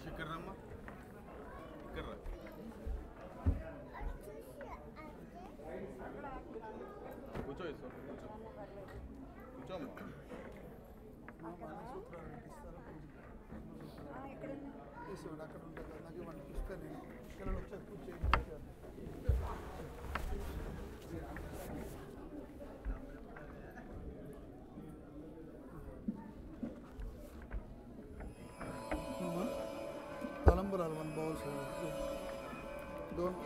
ఇక్కడ రమ్మా, ఇక్కడ రా. కూర్చో కూర్చోమ్మా. అక్కడ ఉంటుంది నాకు ఇవన్నీ ఇస్తాను నేను ఇక్కడ వచ్చాను కూర్చొని తలంబరాలు 1 bowl don't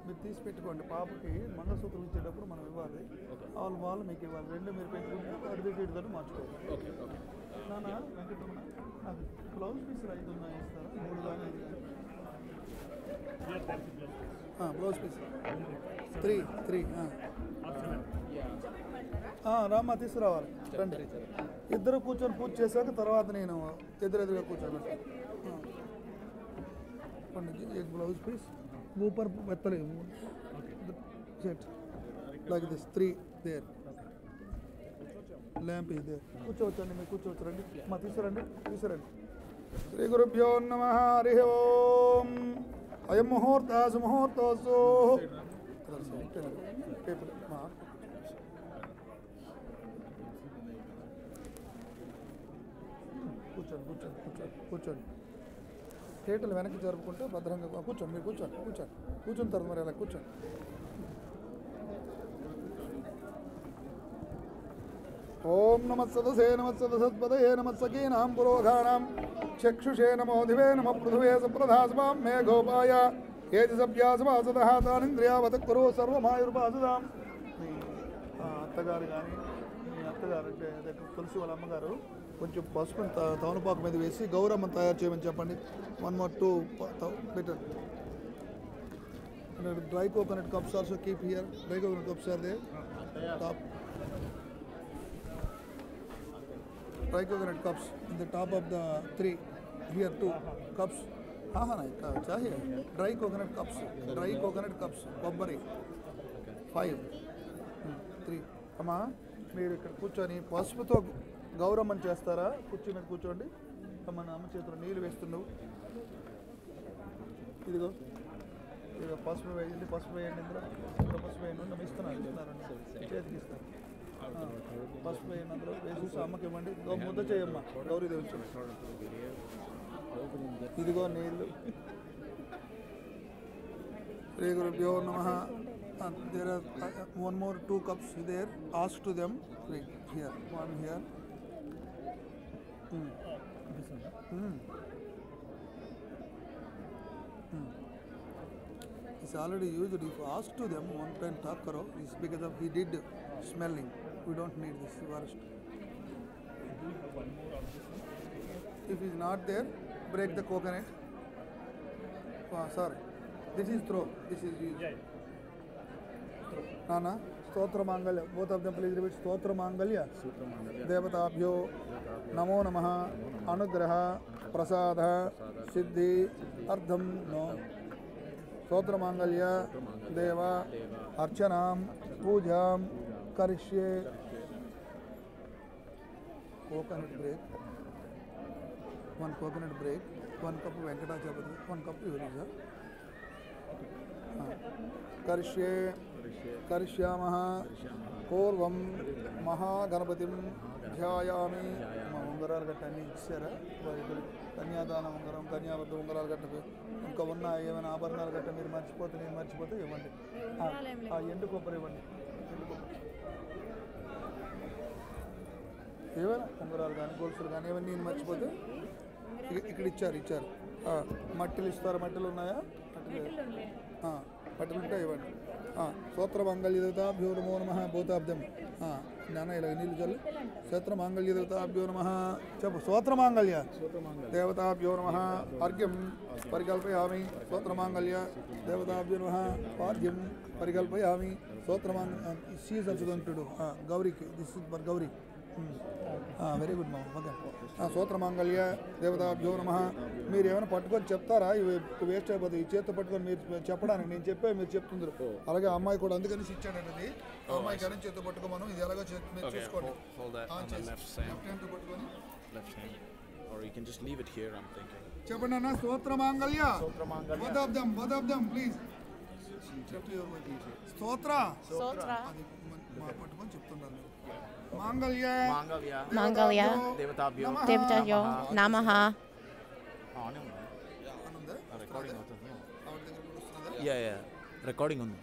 మీరు తీసి పెట్టుకోండి. పాపకి మంగళసూత్రం ఇచ్చేటప్పుడు మనం ఇవ్వాలి, వాళ్ళు మీకు ఇవ్వాలి. రెండు మీరు పెట్టుకుంటే అడిగితో మార్చుకోవాలి. నాన్న వెంకటరమణ నాకు బ్లౌజ్ పీసులు 5 ఉన్నాయి, ఇస్తారా? 3 కానీ 5 బ్లౌజ్ పీస్ 3 రామ్మా తీసుకురావాలి. రండి, ఇద్దరు కూర్చొని పూజ చేశాక తర్వాత నేను ఎదురెదురుగా కూర్చోబెట్టాను. एक ब्लाउज पीस ऊपर बेतले set like this 3 there lamp is there కూర్చోవచ్చండి, మీరు కూర్చోవచ్చు. రండి మా తీసుకురండి. శ్రీ గురుభ్యో నమః. హరి ఓం. అయం ముహూర్త సుముహూర్తోస్తు. కూర్చోండి. చేతులు వెనక్కి జరుపుకుంటే భద్రంగా కూర్చోండి. మీరు కూర్చున్న తర్వాత మరి అలా కూర్చోండి. ఓం నమస్సదసే నమస్సదసత్పదయే నమస్సకీనాం పురోధానాం చక్షుషే నమో దివే నమ పృథువే సప్రధాస్వాం మే గోపాయ ఏది సభ్యాసవాసదః తానింద్రియావతక్కురు సర్వమాయుర్పాసదాం. మీ అత్తగారు కానీ మీ అత్తగారు అంటే తులసి వాళ్ళ అమ్మగారు కొంచెం పసుపుని తమలపాకు మీద వేసి గౌరమ్మను తయారు చేయమని చెప్పండి. 1 or 2 better. Dry coconut cups also keep here. Dry coconut cups are there. Top. Dry coconut cups in the top of the 3. Here 2 cups. चाहिए. Dry coconut cups. Kobbari. 5. 3. అమ్మా మీరు ఇక్కడ కూర్చొని పసుపుతో గౌరమ్మని చేస్తారా? కుర్చీ మీద కూర్చోండి. మన అమ్మ చేతిలో నీళ్ళు వేస్తున్నావు. ఇదిగో ఇక పసుపు వేయండి, పసుపు వేయండి, ఇందులో పసుపు వేయండి, ఇస్తున్నాను చేతికి ఇస్తాను. పసుపు వేయండి, అందులో వేసి అమ్మకి ఇవ్వండి. ముద్ద చేయమ్మా, గౌరీ దేవి. ఇదిగో నీళ్ళు. శ్రీ గురుభ్యో నమః. There are one more 2 cups there. Ask to them. Wait, here, one here. It's already used. If you ask to them, one time talk karo. It's because of he did smelling. We don't need this worst. If it's not there, break the coconut. Oh, sorry. This is throw. This is used. Nana, Stotra Mangalya. Both of them please repeat. Stotra Mangalya. Devatabhyo Namo Namaha Anugraha Prasada Siddhi Ardham No Stotra Mangalya Deva Archanam Pujam Karishye. Coconut break. 1 coconut break. 1 cup Venkatacharya. 1 cup Yurija. Karishye Karishyamah Korvam Mahaganapatim Dhyayami. ఉంగరాలు గట్ట అన్నీ ఇచ్చారా? కన్యాదానం ఉంగరం, కన్యాబద్ధ ఉంగరాలు గట్ట ఇంకా ఉన్న ఏమైనా ఆభరణాలు గట్ట మీరు మర్చిపోతే, నేను మర్చిపోతే ఇవ్వండి. ఎండు కొబ్బరి ఇవ్వండి. ఏమైనా ఉంగరాలు కానీ గొలుసులు కానీ ఏమైనా నేను మర్చిపోతే ఇక్కడ ఇచ్చారు. మట్టిలు ఇస్తారు. మట్టిలు ఉన్నాయా? మట్టిలు ఉంటే ఇవ్వండి. స్తోత్ర మాంగళ్య దేవతాభ్యో నమో నమః. బోతాబ్దం నాన్న ఇలా నీళ్ళు చల్లు. స్తోత్ర మాంగళ్య దేవతాభ్యో నమః చెప్పు. స్తోత్ర మాంగళ్య దేవతాభ్యో నమః. అర్ఘ్యం పరికల్పయామి. స్తోత్ర మాంగళ్య దేవతాభ్యో నమః. పాద్యం పరికల్పయామి. స్తోత్ర మాంగళ్య సీజ్ అచ్చుదంటుడు గౌరీకి. This is for Gauri. Very good మా. ఓకే. స్తోత్ర మాంగళ్య దేవతాభ్యో నమః. మీరు ఏమైనా పట్టుకొని చెప్తారా? ఇవి వేస్ట్ అయిపోతాయి. ఈ చేతితో పట్టుకొని మీరు చెప్పడానికి నేను చెప్పే మీరు చెప్తుందరు. అలాగే అమ్మాయి కూడా అందుకని ఇచ్చాడండి. అమ్మాయి కానీ చేతితో పట్టుకోమను. ఇది ఎలాగో మీరు చూసుకోండి. చెప్పండి అన్న. స్తోత్ర మాంగళ్య బోధాబ్దం ప్లీజ్. స్తోత్ర పట్టుకొని చెప్తున్నారు. మాంగళ్య దేవతాభ్యో నమః. రికార్డింగ్ ఉంది.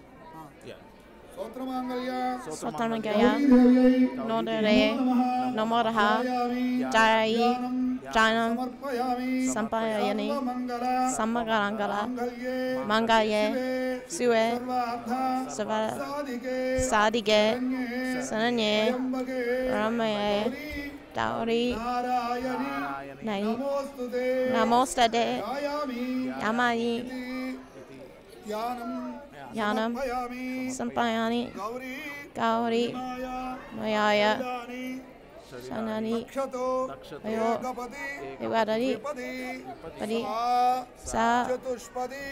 స్తోత్రమాంగళ్య నోదరే నమోరః జాయి జానం సంపయామి సమగరంగల మంగళే శివే సాదిగే శరణ్యే రమయే గౌరీ నమోస్తుతే యామాయి యానం సంపయామి గౌరీ మయాయ శరణి అయో యువదరి పది సా చతుష్పది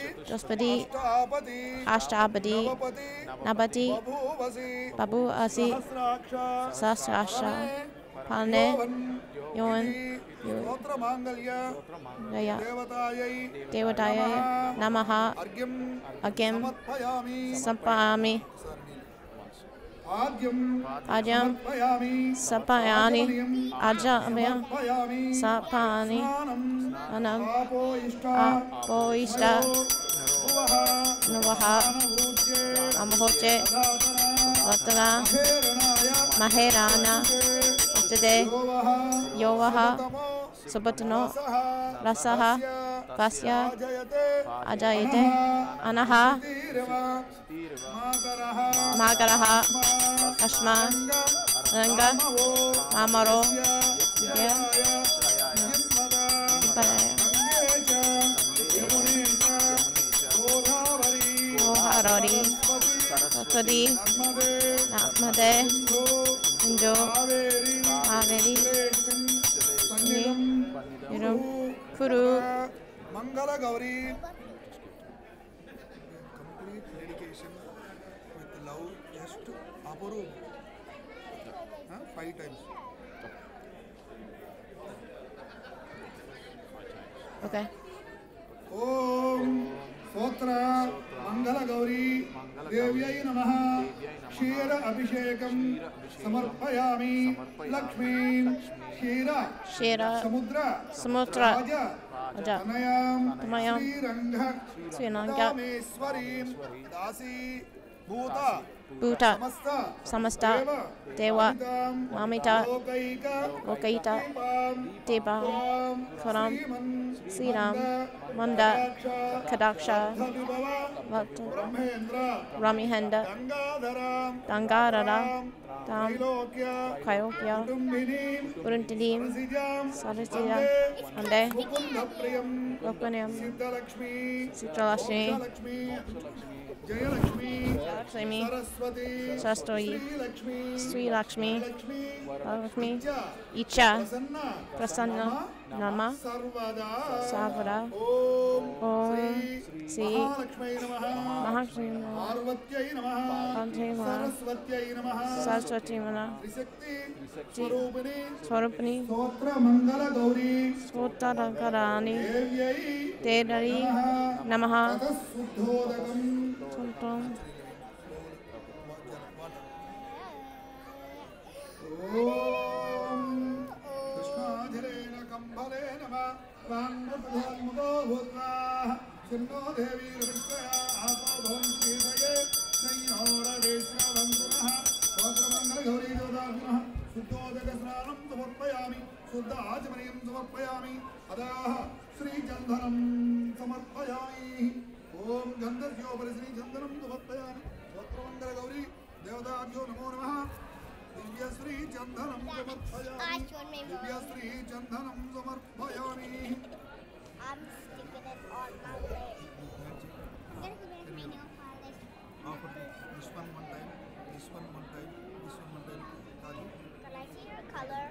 అష్టాపది నపతి బభు అసి సహస్రాక్ష పాలనే యోన్ దేవతాయ నమః. అర్ఘ్యం సమర్పయామి. ఆద్యం సమర్పయామి. ఆర్జవ్యం సమర్పయామి. అనం ఆపోయిష్ట నువః అమహోచే రత్న మహేరాణ ఉచ్యతే యోవః సుపత్నో రసః కస్య అజాయతే అనః మాకరః అస్మా రంగ మామరో ఓహారోరి సరస్వతి నర్మదే సింధు కావేరి కురు మంగళ Gauri. Complete dedication with love. Just అపరూప్ 5 times. ఓకే. ఓం స్తోత్ర మంగళగౌరీ దేవ్యై నమః క్షీర అభిషేకం సమర్పయామి లక్ష్మీం క్షీర సముద్ర రాజ తనయాం శ్రీరంగ రామేశ్వరీం దాసీ భూత సమస్త దేవ మామిత లోకైత దేవ ఫరం శ్రీరామ్ మంద కటాక్ష రమిహండ గంగాధర తాం కయోక్య పురంటిదీం సరసిజ అందే లోకనయం సిద్ధలక్ష్మి జయలక్ష్మి సరస్వతి శ్రీలక్ష్మి లక్ష్మి ఇచ్చ ప్రసన్న నమ సర్వదా ఓం శ్రీ మహాలక్ష్మి పార్వత్యై నమః సరస్వత్యై నమః సరస్వతి స్వరూపిణి స్తోత్రమంగళ గౌరీ స్తోత్రకరాణి దేవ్యై దేవీ నమః శుద్ధోదకం ఓం కృష్ణాధిరేణ కంబలే నమః వాంగపధాన్ముఖో భూత్వా చిన్నో దేవీ విష్ణయా ఆపో భవంతి హృదయే సంయోరవేశ్రవంతునః స్తోత్రమంగళ గౌరీ దేవతాభ్యునః శుద్ధోదక స్నానం సమర్పయామి శుద్ధ ఆచమనీయం సమర్పయామి అదాః శ్రీచందనం సమర్పయామి ఓం గంధస్యోపరి శ్రీచందనం సమర్పయామి స్తోత్రమంగళ గౌరీ దేవతాభ్యో నమో నమః దివ్యశ్రీ చందనం సమర్పయామి దివ్యశ్రీ చందనం సమర్పయామి I'm sticking it on my leg. I'm gonna make me nail polish. This one one time, this one one time, this one one time. Can I see your color?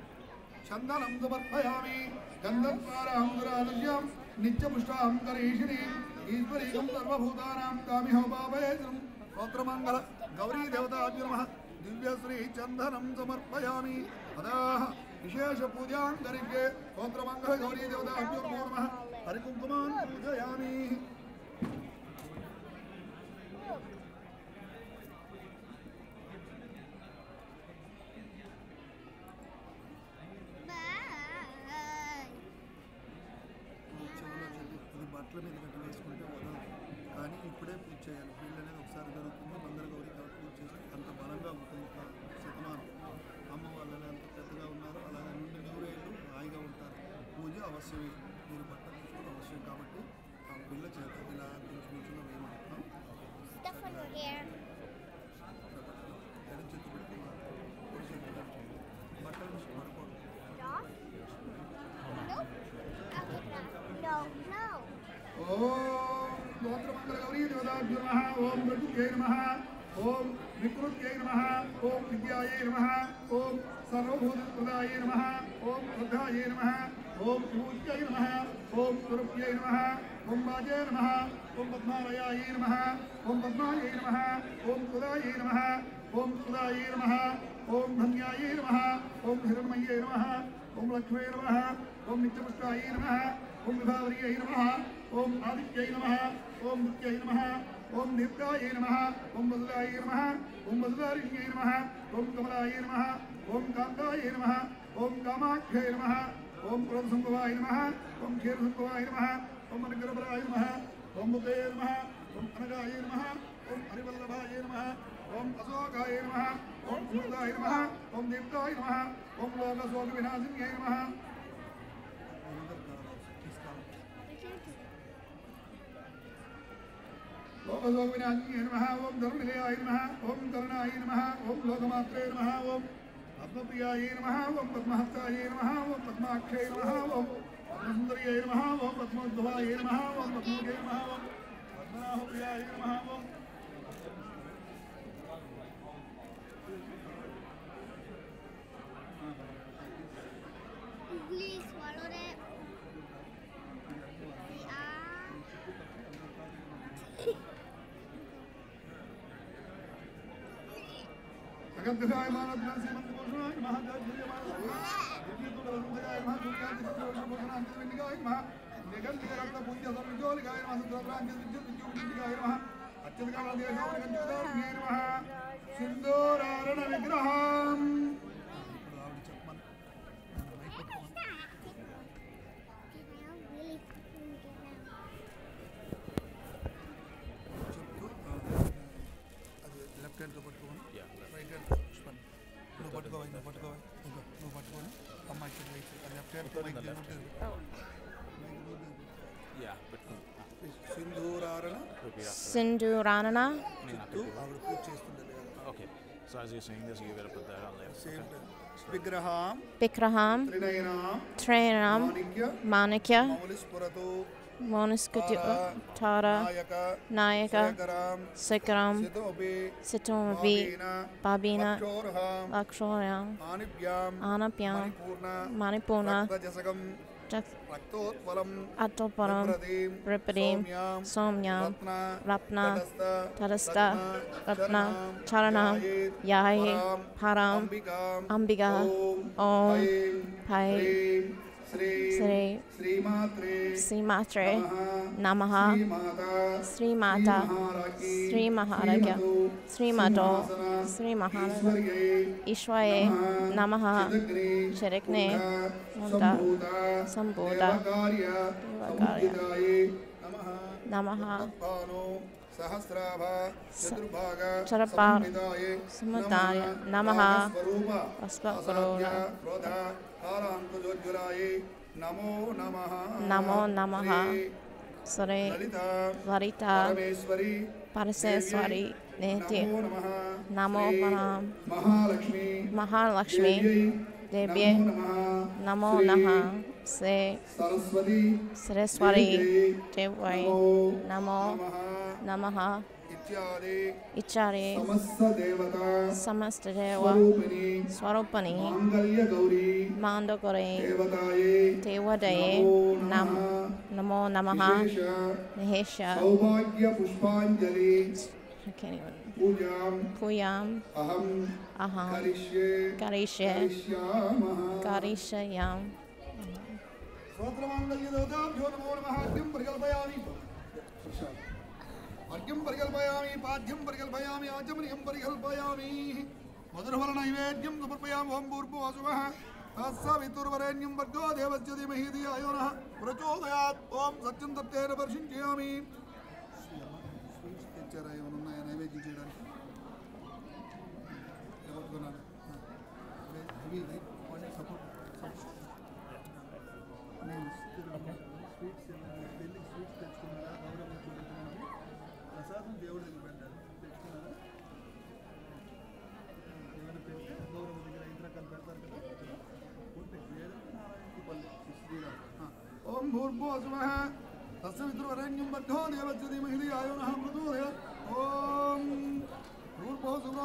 చందనం సమర్పయామి గంధద్వారాం దురాదృశ్యం నిత్యపుష్టాం కరీషిణీం ఈశ్వరీకం సర్వభూతానాం కామిహోపాపయేత్రం స్తోత్రమంగళ గౌరీ దేవతాభ్యో నమః దివ్యశ్రీ చందనం సమర్పయామి అదాః విశేష పూజాం కరిష్యే స్తోత్రమంగళ గౌరీ దేవతాభ్యో నమో నమః హరికుంకుమాన్ పూజయామి Bye. ఇది బట్టల మీద గట్టి వేసుకుంటే వదలదు కానీ ఇప్పుడే పూజ చేయాలి పెళ్ళి అనేది ఒకసారి జరుగుతుంది మంగళ గౌరీ పూజ చేసి అంత బలంగా ఉంటుంది శతమానం అమ్మ వాళ్ళని అంత పెద్దగా ఉన్నారు అలాగే నుండి నూరేళ్ళు హాయిగా ఉంటారు పూజ అవశ్యమే మీరు బట్టలు తీసుకోవడం అవశ్యం కాబట్టి ఆ పిల్ల చేత ఇలా కొంచెం వేయమంటున్నాం Stuff on your hair. ఎడం చేతి పెట్టుకున్నాం కుడి చేతి పెట్టుకున్నాం బట్టలు మిషన్ పడకూడదు Dog? No? Okay, no. No. ఓం స్తోత్రమంగళ గౌరీ దేవతాభ్యో నమః ఓం మృత్యుంజయ నమః ఓం వికృత్యై నమః ఓం విద్యాయై నమః ఓం సర్వభూతప్రదాయై నమః ఓం శ్రద్ధాయై నమః ఓం విభూత్యై నమః ఓం స్వరూప్యై నమః ఓం వాజే నమః ఓం పద్మాలయాయై నమః ఓం పద్మాయై నమః ఓం సుదాయై నమః ఓం సుదాయై నమః ఓం ధన్యాయై నమః ఓం హిరణ్మయ్యై నమః ఓం లక్ష్మీ నమః ఓం నిత్యపుష్టాయై నమః ఓం విభావర్యై నమః ఓం ఆదిత్యై నమః ఓం నృత్యై నమః ఓం దీప్తాయై నమః ఓం వసుదాయై నమః ఓం వసుదారిణ్యై నమః ఓం కమలాయై నమః ఓం కాంతాయై నమః ఓం కామాఖ్యై నమః ఓం క్రోధసంభవాయ నమః ఓం క్షీరసంభవాయ నమః ఓం అనుగ్రహపరాయ నమః ఓం ముఖే నమః ఓం అనగాయ నమః ఓం హరివల్లభాయ నమః ఓం అశోకాయ నమః ఓం అమృతాయ నమః ఓం దీప్తాయ నమః ఓం లోకశోక వినాశిన్యై నమః లోకశోకవినాశిన్యై నమః ఓం ధర్మనిలయాయ నమః ఓం కరుణాయ నమః ఓం లోకమాత్రే నమః ఓం పద్మప్రియాయ నమః ఓం పద్మహస్తాయ నమః ఓం పద్మాక్షయ నమః ఓం పద్మసుందర్యై నమః ఓం పద్మోద్భవాయ నమః ఓం పద్మోజయ నమః ఓం పద్మనాభప్రియాయ నమః ఓం Please swallow that. అగంధకాయ మానవ శ్రీమంత భూషణాయ మహాజాజ్యమాన దివ్యతులయ మహాసుఖ్యాతిగాయ మహా నిగంధిక రక్త పుణ్య సర్వజోలిగాయ మహా సుద్రాంతి విద్యుత్ విద్యుత్గాయ మహా సింధూరారణ విగ్రహం లెఫ్ట్ హ్యాండ్తో పట్టుకోండి రైట్ హ్యాండ్ నువ్వు పట్టుకోవాలి నువ్వు పట్టుకొని అమ్మాయికి లెఫ్ట్ హ్యాండ్తో సింధూరారణ Okay. So as you're saying this, you gotta put that on there. విగ్రహం విగ్రహం త్రైణం మాణిక్య మౌనిస్కృతి తార నాయక శిఖరం సితోమపి పాబీన అక్షోర్యం ఆనప్యం మణిపూర్ణ అత్తోపరం ప్రపదీం సౌమ్యం రత్న తటస్థ రత్న చరణం యాహే పరం అంబికా ఓం పై శ్రీ శ్రీమాత్రే నమః శ్రీమాత శ్రీ మహారాజ్య శ్రీమతో శ్రీ మహారాజ ఈశ్వరే నమః శరక్నే ముంద సంబోధ నమః చరపా సుమతాయ నమః అస్మకరోణ నమో నమః శ్రీ లలిత పరమేశ్వరి నేతి నమో పరం మహాలక్ష్మి దేవ్యే నమో నమః శ్రీ సరస్వతి దేవై నమో నమః ఇచ్చారే సమస్త దేవ స్వరూపిణి మాండకరే దేవదయే నమో నమః మహేష పూజాం అహం కరిష్యాం अर्घ्यं परिकल्पयामि पाद्यं परिकल्पयामि आचमनीयं परिकल्पयामि मधुरफलनैवेद्यं समर्पयामि ओं भूर्भुवः तत्सवितुर्वरेण्यं भर्गो देवस्य धीमहि धियो यो नः प्रचोदयात् ओं सत्यं तत्तेन वर्षिञ्चयामि నైవేద్యం చేయడానికి ప్రసాదం దేవుడి దగ్గర పెట్టాలి పెట్టుకున్నారా ఏమైనా పెడితే గౌరవ దగ్గర 5 రకాలు పెడతారు కదా ఉంటే నారాయణకి పల్లె ఓం భూర్భువస్వః తస్య వితృవరేణ్యం భర్గో దేవస్య ధీమహి ధియో యో నః ప్రచోదయాత్ ఓం భూర్భువస్వః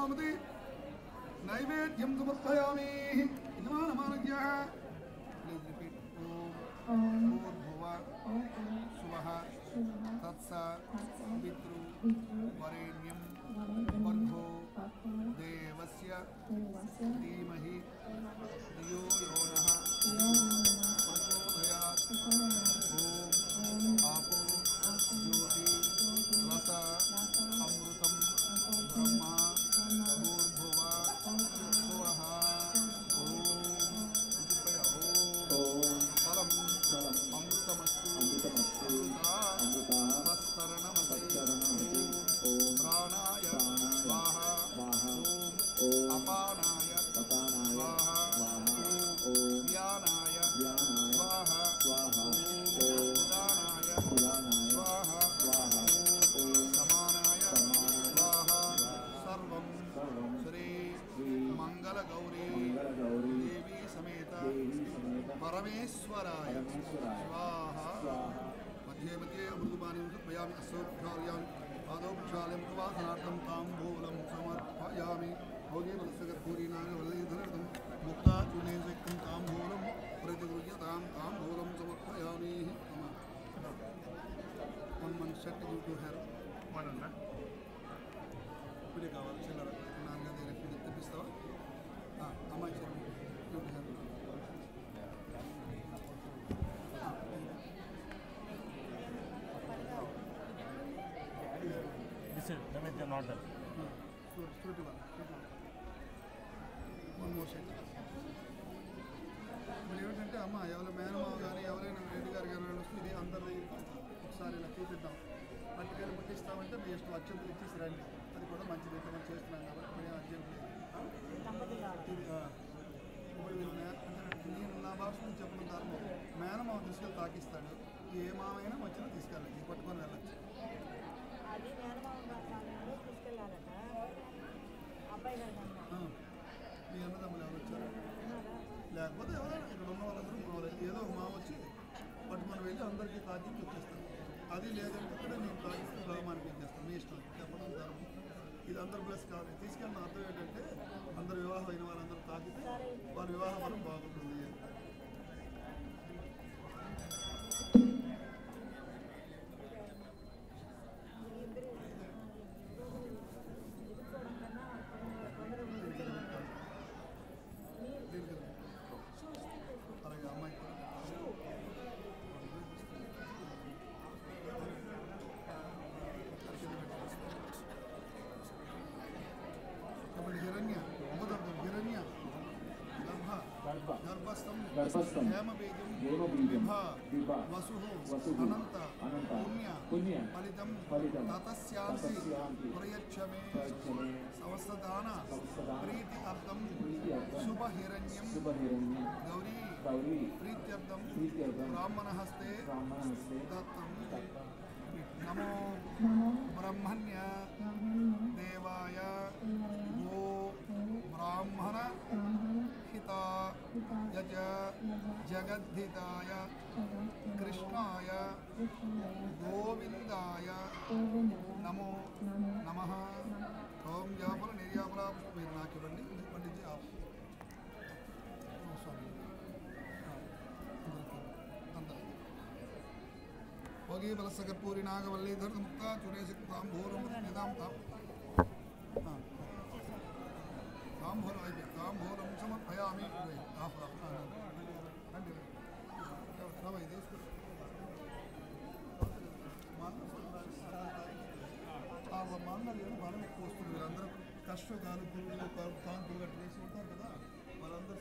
నైవేద్యం సమర్పయామి యజమానమానజ్ఞః ప్లీజ్ రిపీట్ ఓం భూర్భువః స్వః తత్స పితృవరేణ్యం భర్గో దేవస్య ధీమహి ధియో యో నః ప్రచోదయాత్ ఓం ఆపో జ్యోతి రస అమృతం బ్రహ్మ భూర్భువ స్వః ఓం ఫలం అమృతమస్తు ప్రాణాయ స్వాహ ఓం అపానాయ స్వాహ ఓం వ్యానాయ స్వాహ ఓం ఉదానాయ స్వాహ ఓం సమానాయ స్వాహ సర్వం శ్రీ మంగళగౌరీ దేవీ సమేత పరమేశ్వరాయ స్వాహ मध्ये मध्ये अमृतपानीं समर्पयामि अस्योक्षालयामि पादौ प्रक्षालयं प्रवासनार्थं ताम्बूलं समर्पयामि भोगे वत्सगर्भूरीनानि वरदयधनर्थं मुक्ताचूर्णेन सक्तं ताम्बूलं प्रतिगृह्यतां ताम्बूलं समर्पयामि one month shirt give to her వాడండి ఇప్పుడే కావాలి చిల్లర నాన్నగారి దగ్గర ఫీడ్ తెప్పిస్తావా అమ్మాయి shirt give to her Listen. not that. Fruity one. One more shake. మరి ఏమిటంటే అమ్మ ఎవరి మేనమావ కానీ ఎవరైనా రెడ్డి గారు ఎవరైనా వస్తే ఇది అందరి ఒకసారి ఇలా చూపిద్దాం పట్టుకెళ్ళి ముట్టిస్తామంటే మీ ఇష్టం అత్యంతలు ఇచ్చేసి రండి అది కూడా మంచిది అయితే మనం చేస్తున్నాం కాబట్టి మేము అర్జెంట్ లేదు ఇప్పుడు నేను నా భాష నుంచి చెప్పిన ధర్మం మేనమావ తీసుకెళ్ళి తాకిస్తాడు ఏ మామైనా వచ్చినా తీసుకెళ్ళాలి ఇది పట్టుకొని వెళ్ళచ్చు మీ అన్నదమ్ములు ఎవరు వచ్చారు లేకపోతే ఎవరైనా ఇక్కడ ఉన్న వాళ్ళందరూ మావలేదు ఏదో ఒక మావ వచ్చి పట్టుకొని వెళ్ళి అందరికీ తాకించి వచ్చేస్తాను అది లేదంటే ఇక్కడ నేను తాకిస్తే గ్రామానికి ఇచ్చేస్తాను మీ ఇష్టం చెప్పడం ధర్మం ఇది అందరు ప్లస్ కాదు తీసుకెళ్ళిన అర్థం ఏంటంటే అందరు వివాహం అయిన వాళ్ళందరూ తాకితే వాళ్ళ వివాహం వరం బాగుంటుంది అలాగే అమ్మాయి కాబట్టి హిరణ్య ఉపదర్థం హిరణ్య గర్భస్థం హేమబీజం విభా వసు అనంత పుణ్య ఫలితం తతస్యాంసి ప్రయచ్చమే సంవత్సదాన ప్రీతి అర్థం శుభహిరణ్యం గౌరీ ప్రీత్యర్థం బ్రాహ్మణహస్తే దత్తం నమో బ్రహ్మణ్య దేవాయ గో బ్రాహ్మణ హితాయ జగద్ధితాయ కృష్ణాయ గోవిందాయ నమో నమః ఓం జాపల నిర్యాపల మీరు నాకు ఇవ్వండి పండించి స్వామి భోగి బలసకర్పూరి నాగవల్లీధర ముక్త చురేసిక్తాం భూరం నిదాం తాంబూలం అయిపోయి తాంబూలం సమర్పయామి రండి రవై తీసుకుంటాం మా అన్నలు బలం ఎక్కువ వస్తుంది వీళ్ళందరూ కష్టకాలు పురుగులు కాంతులు గట్టి వేసి ఉంటారు కదా వాళ్ళందరూ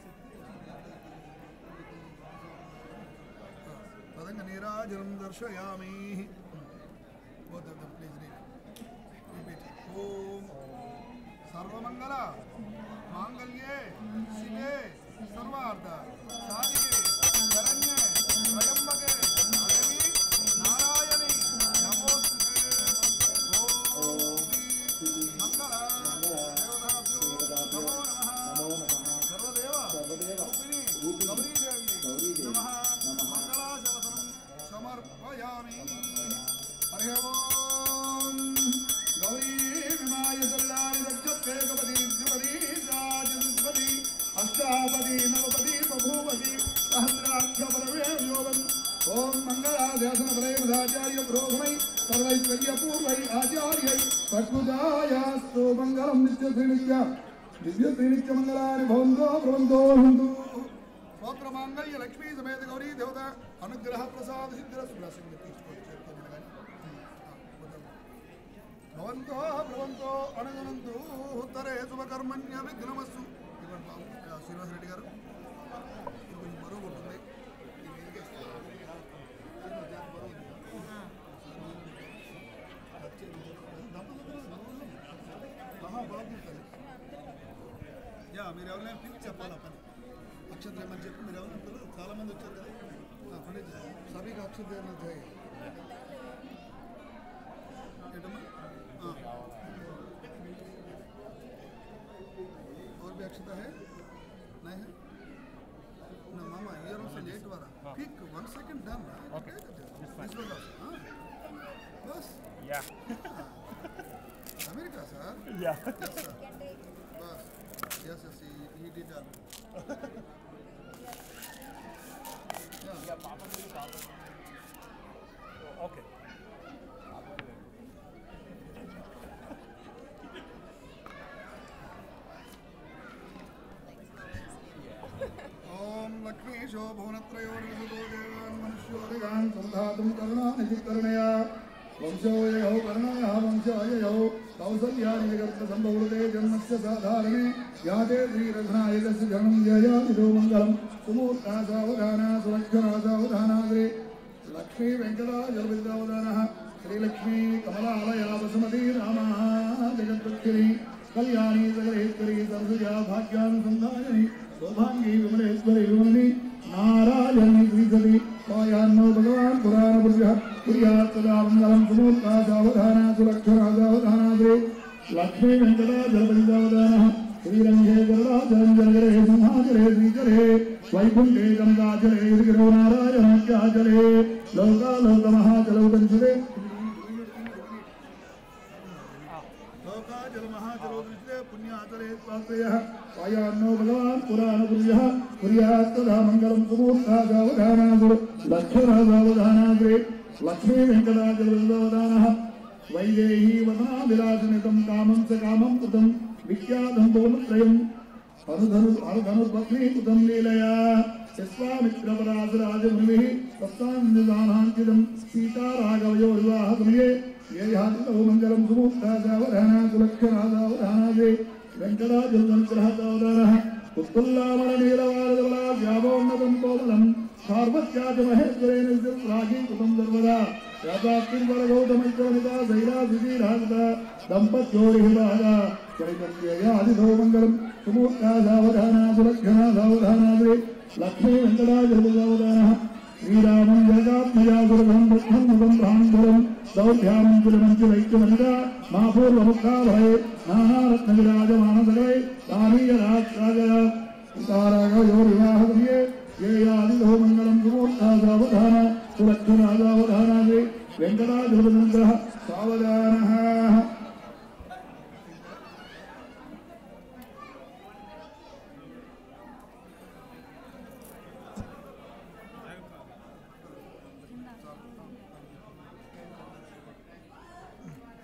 తదంగా నీరాజనం దర్శయామి ప్లీజ్ రిపీట్ ఓం సర్వమంగళ మాంగళ్యే శివే సర్వార్థ సాధికే శరణ్యే త్రయంబకే దేవి నారాయణి నమోస్తుతే ఓం మంగళ దేవతాభ్యో నమో నమః సర్వదేవ రూపిణి గౌరీదేవి నమః మంగళాచలసనం సమర్పయామి హరి ఓం గౌరీ విమాయ సల్లాని దక్షేకపది త్రిపది సాజపది అష్టాపది నవపది బభూవతి సహస్రాఖ్యపరమే యోగం ఓం మంగళాశాసన ప్రేమదాచార్య పురోగమై సర్వైశ్వర్య పూర్వై ఆచార్యై పద్ముదాయాస్తు మంగళం నిత్య మంగళాని భవంతో భవంతో భవంతు స్తోత్ర మాంగళ్య లక్ష్మీ సమేత గౌరీ దేవత అనుగ్రహ ప్రసాద సిద్ధిర సుబ్రహ్మణ్య భవంతో భవంతో అనుగనంతు ఉత్తరే శుభకర్మణ్య విఘ్నమస్సు శ్రీనివాస రెడ్డి గారు ఇది కొంచెం బరువు ఉంటుంది బాగుంటుంది యా మీరు ఎవరైనా పిలిచి చెప్పాలి పని అక్షత్రియం అని చెప్పి మీరు ఎవరైనా పిల్లలు చాలామంది వచ్చారు కదా పండిత్ సభకి అక్షత్రియం ఏటమ్మా और भी अक्षता है नहीं है ना मामा ईयरों से लेट वाला क्विक 1 सेकंड डन ओके बस या अमेरिका सर या बस yes yes he did that या पापा भी पापा ओके ओम लक्ष्मीशो भुवनत्रयोर्विशतो देवान् मनुष्योदिगान् संधातुं करुणानिधिकरुणया वंशोऽयौ कर्णयः वंशोऽयौ कौसल्यानि जगत् संभवते जन्मस्य साधारणे याते श्रीरघुनायकस्य जन्मं जयादितो मङ्गलं सुमूर्ता सावधाना सुलक्षणा सावधानाग्रे लक्ष्मी वेङ्कटाचलविद्यावधानः श्रीलक्ष्मी कमलालया वसुमती रामः जगद्दक्षिणी कल्याणी जगदेश्वरी सरस्वत्या भाग्यानुसन्धायिनी शोभांगी विमलेश्वरी विमलिनी नारायणी श्रीसती स्वायान्नो भगवान् पुराणपुरुषः कुर्यात् सदा मङ्गलं सुमूर्ता सावधाना सुलक्षणा सावधानाग्रे लक्ष्मी वेङ्कटाचलविद्यावधानः श्रीरङ्गे गरुडाचलं जलगरे सिंहाचले श्रीचले वैकुण्ठे गङ्गाचले गिरिगिरो नारायणाख्याचले लोकालोकमहाचलौ कञ्चले लोकाचलमहाचलौ पुण्याचले स्वाश्रयः स्वायान्नो भगवान् पुराणपुरुषः कुर्यात् सदा मङ्गलं सुमूर्ता सावधाना लक्ष्मणा सावधानाग्रे लक्ष्मी वेङ्कटाचलविद्यावधानः वैदेही वदनाभिलाषनितं कामं च कामं कृतं विख्यातं भुवनत्रयम् अनुधनुर्भक्नीकृतं लीलया यस्वामित्रपरासराजमुनिभिः सप्तान्निदानान्तिदं सीताराघवयो विवाहसमये येयादितो मङ्गलं सुमूर्ता सावधाना सुलक्षणा सावधानादे वेङ्कटाचलमनुग्रहः सावधानः उत्पुल्लामणनीलवारदवलाभ्यामोन्नतं कोमलं सार्वत्याजमहेश्वरेण राजीकृतं सर्वदा यादात्रिवरगौतमैकवनिता शैलासिधीरागता दम्पत्योरिहिवादा चैतन्ययादितो मङ्गलं सुमूर्ता सावधाना सुलक्षणा सावधानादे लक्ष्मी वेङ्कटाचलविद्यावधानः श्रीरामं जगदात्मया सुरभं बुद्धं मुखं प्राणधरं दौर्ध्यानं कुलमञ्चुलैक्यमनिता मापूर्वमुक्ताभये नानारत्नविराजमानसगरे दानीयराजराजया सीताराघवयो विवाहसमये येयादितो मङ्गलं सुमूर्ता सावधाना सुलक्षणा सावधानादे वेङ्कटाचलविद्यानुग्रहः सावधानः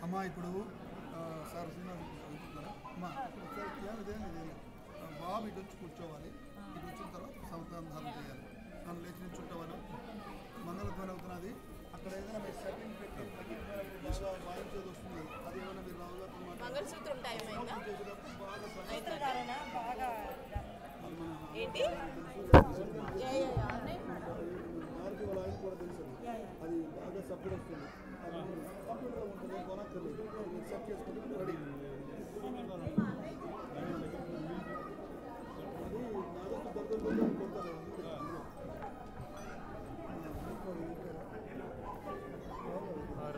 అమ్మా ఇప్పుడు సార్ అమ్మా బాబు ఇటు వచ్చి కూర్చోవాలి ఇటు వచ్చిన తర్వాత సంతానం చేయాలి నన్ను లేచి నుంచి చుట్టవాలి మంగళధ్వని అవుతున్నది అక్కడ ఏదైనా మీరు సెట్టింగ్ పెట్టి బాగా వాయించేది వస్తుంది అది ఏమైనా మీరు రావుగారు మంగళసూత్రం టైం అయిందా ఏంటి వారికి వాళ్ళ ఆయన కూడా తెలుసు అది బాగా సపోర్ట్ వస్తుంది కంప్యూటర్ ఉంటుంది కొనక్కర్లేదు సెట్ చేసుకుంటే రెడీ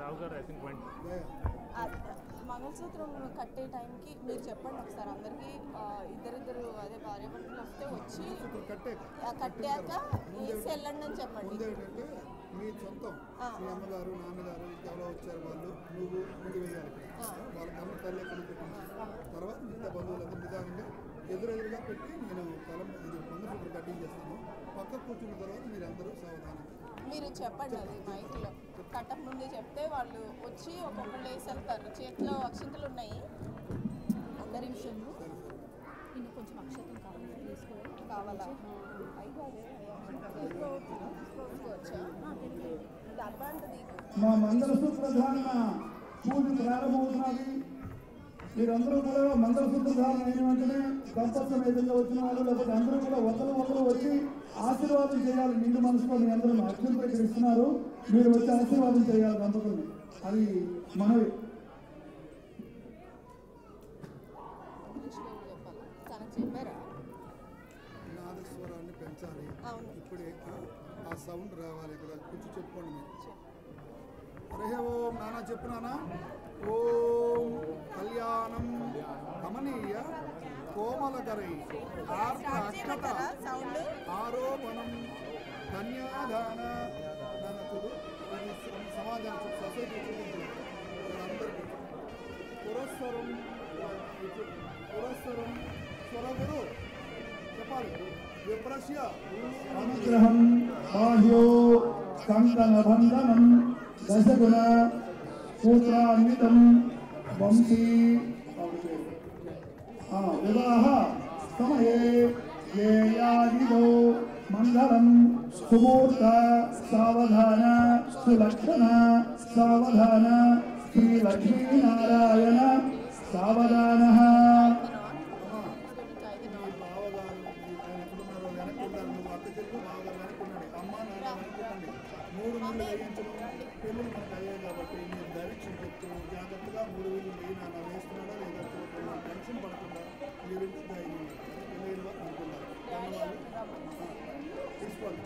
రావు గారు ఐ థింక్ పాయింట్ మంగళసూత్రం కట్టే టైంకి మీరు చెప్పండి ఒకసారి అందరికీ ఇద్దరిద్దరు అదే భార్యాభర్తలు వస్తే వచ్చి కట్టాక వేసి వెళ్ళండి అని చెప్పండి. ఏంటంటే మీ సొంతం మీ అమ్మగారు నాన్నగారు ఎవరో వచ్చారు వాళ్ళు నువ్వు ముందు వేయాలి వాళ్ళ కమ్మ తల్లి ఎక్కడ పెట్టించి తర్వాత మిగతా బంధువులందరూ నిదానంగా ఎదురెదురుగా పెట్టి నేను తలం ఇది మంగళసూత్రం కటింగ్ చేస్తాను పక్క కూర్చున్న తర్వాత మీరు అందరూ సావధానంగా మీరు చెప్పండి అది మైక్లో కట్టక ముందే చెప్తే వాళ్ళు వచ్చి ఒక్కొక్కళ్ళు వేసి వెళ్తారు. చేతిలో అక్షంతలు ఉన్నాయి అందరి విషయంలో ఇంకా కొంచెం అక్షతం కావాలా మా మంగళసూత్ర ధారణ పూజ ప్రారంభమవుతున్నది. మీరందరూ కూడా మంగళసూత్ర ధారణ అయిన వెంటనే దంపత్సమేతంగా వచ్చిన వాళ్ళు లేకపోతే అందరూ కూడా ఒకరు వచ్చి ఆశీర్వాదం చేయాలి. నిండు మనసులో మీ అందరూ అక్షరం ప్రకటిస్తున్నారు, మీరు వచ్చి ఆశీర్వాదం చేయాలి దంపతుల్ని. అది మనవి. నాదస్వరాన్ని పెంచాలి. ఇప్పుడే ఆ సౌండ్ రావాలి. ఇక్కడ కూర్చు చెప్పుకోండి మీరు. హరే ఓం నానా చెప్పునానా. ఓం కళ్యాణం గమనీయ కోమలకరై అక్షత ఆరోపణం కన్యాదాన ననతుడు. ఇది సమాజానికి సొసైటీ అందరికీ పురస్సరం స్వరగురు చెప్పాలి. విప్రస్య అనుగ్రహం బాహ్యో కంకణబంధనం దశగుణ సూత్రాన్వితం వంశీ వివాహ సమయే ఏయాదిదో మంగళం సుమూర్త సావధాన సులక్షణ సావధాన శ్రీ లక్ష్మీనారాయణ సావధానః. మూడు వీళ్ళు వేయించడం పెళ్ళిళ్ళు మనకు అయ్యాయి కాబట్టి మీరు డైరెక్షన్ చెప్తూ జాగ్రత్తగా 3 వీళ్ళు వేయి నాన్న వేస్తున్నాడా లేదా చూడకుండా టెన్షన్ పడకుండా మీరు ధైర్యం పెళ్ళిళ్ళు అనుకున్నారు తీసుకోండి.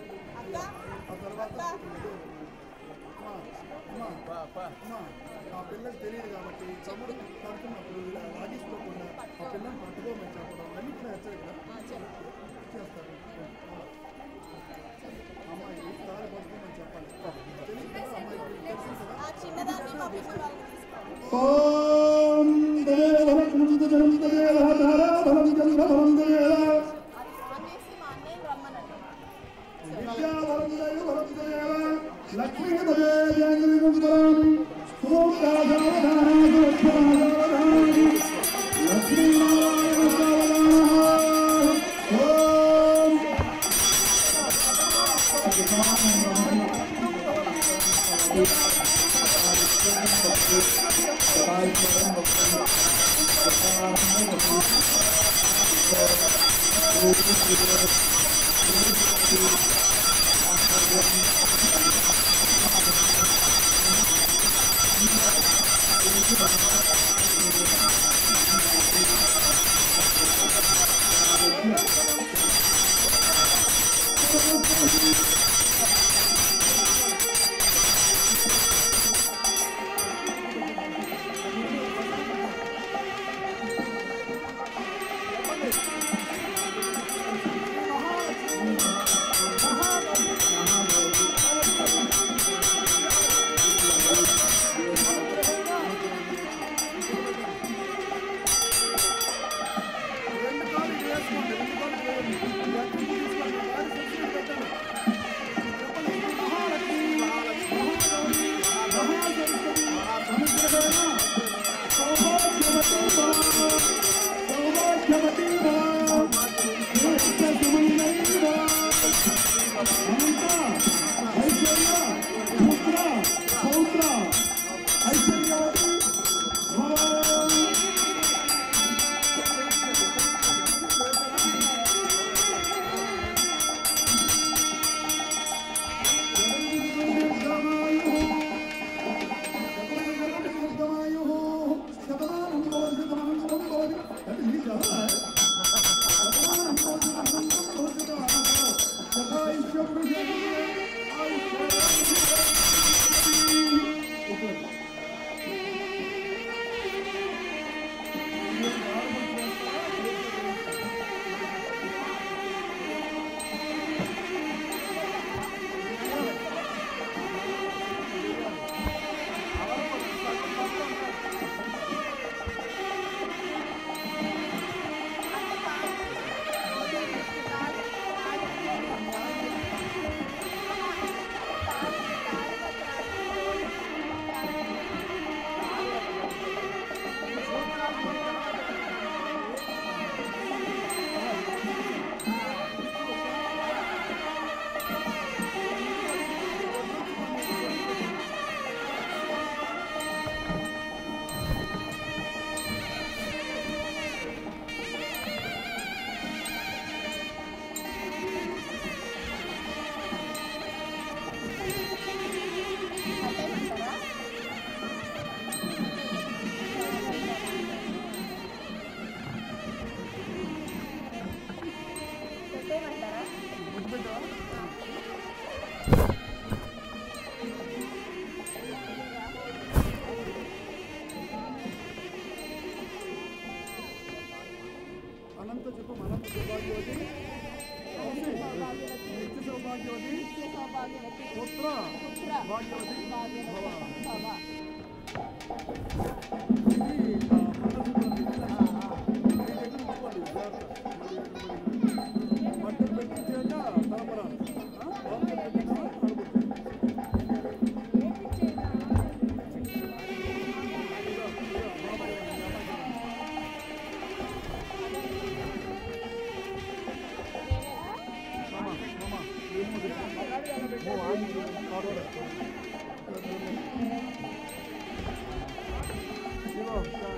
ఆ తర్వాత ఆ పిల్లకి తెలియదు కాబట్టి తమ్ముడు పడుతున్నప్పుడు ఇలా లాగేసుకోకుండా ఆ పిల్లల్ని పట్టుకోమని చెప్పడం అన్నీ కూడా హెచ్చరిక చేస్తారు. అమ్మాయి దారి పట్టుకోమని చెప్పాలి. తెలియదు కదా అమ్మాయికి తెలుసు కదా. ఓం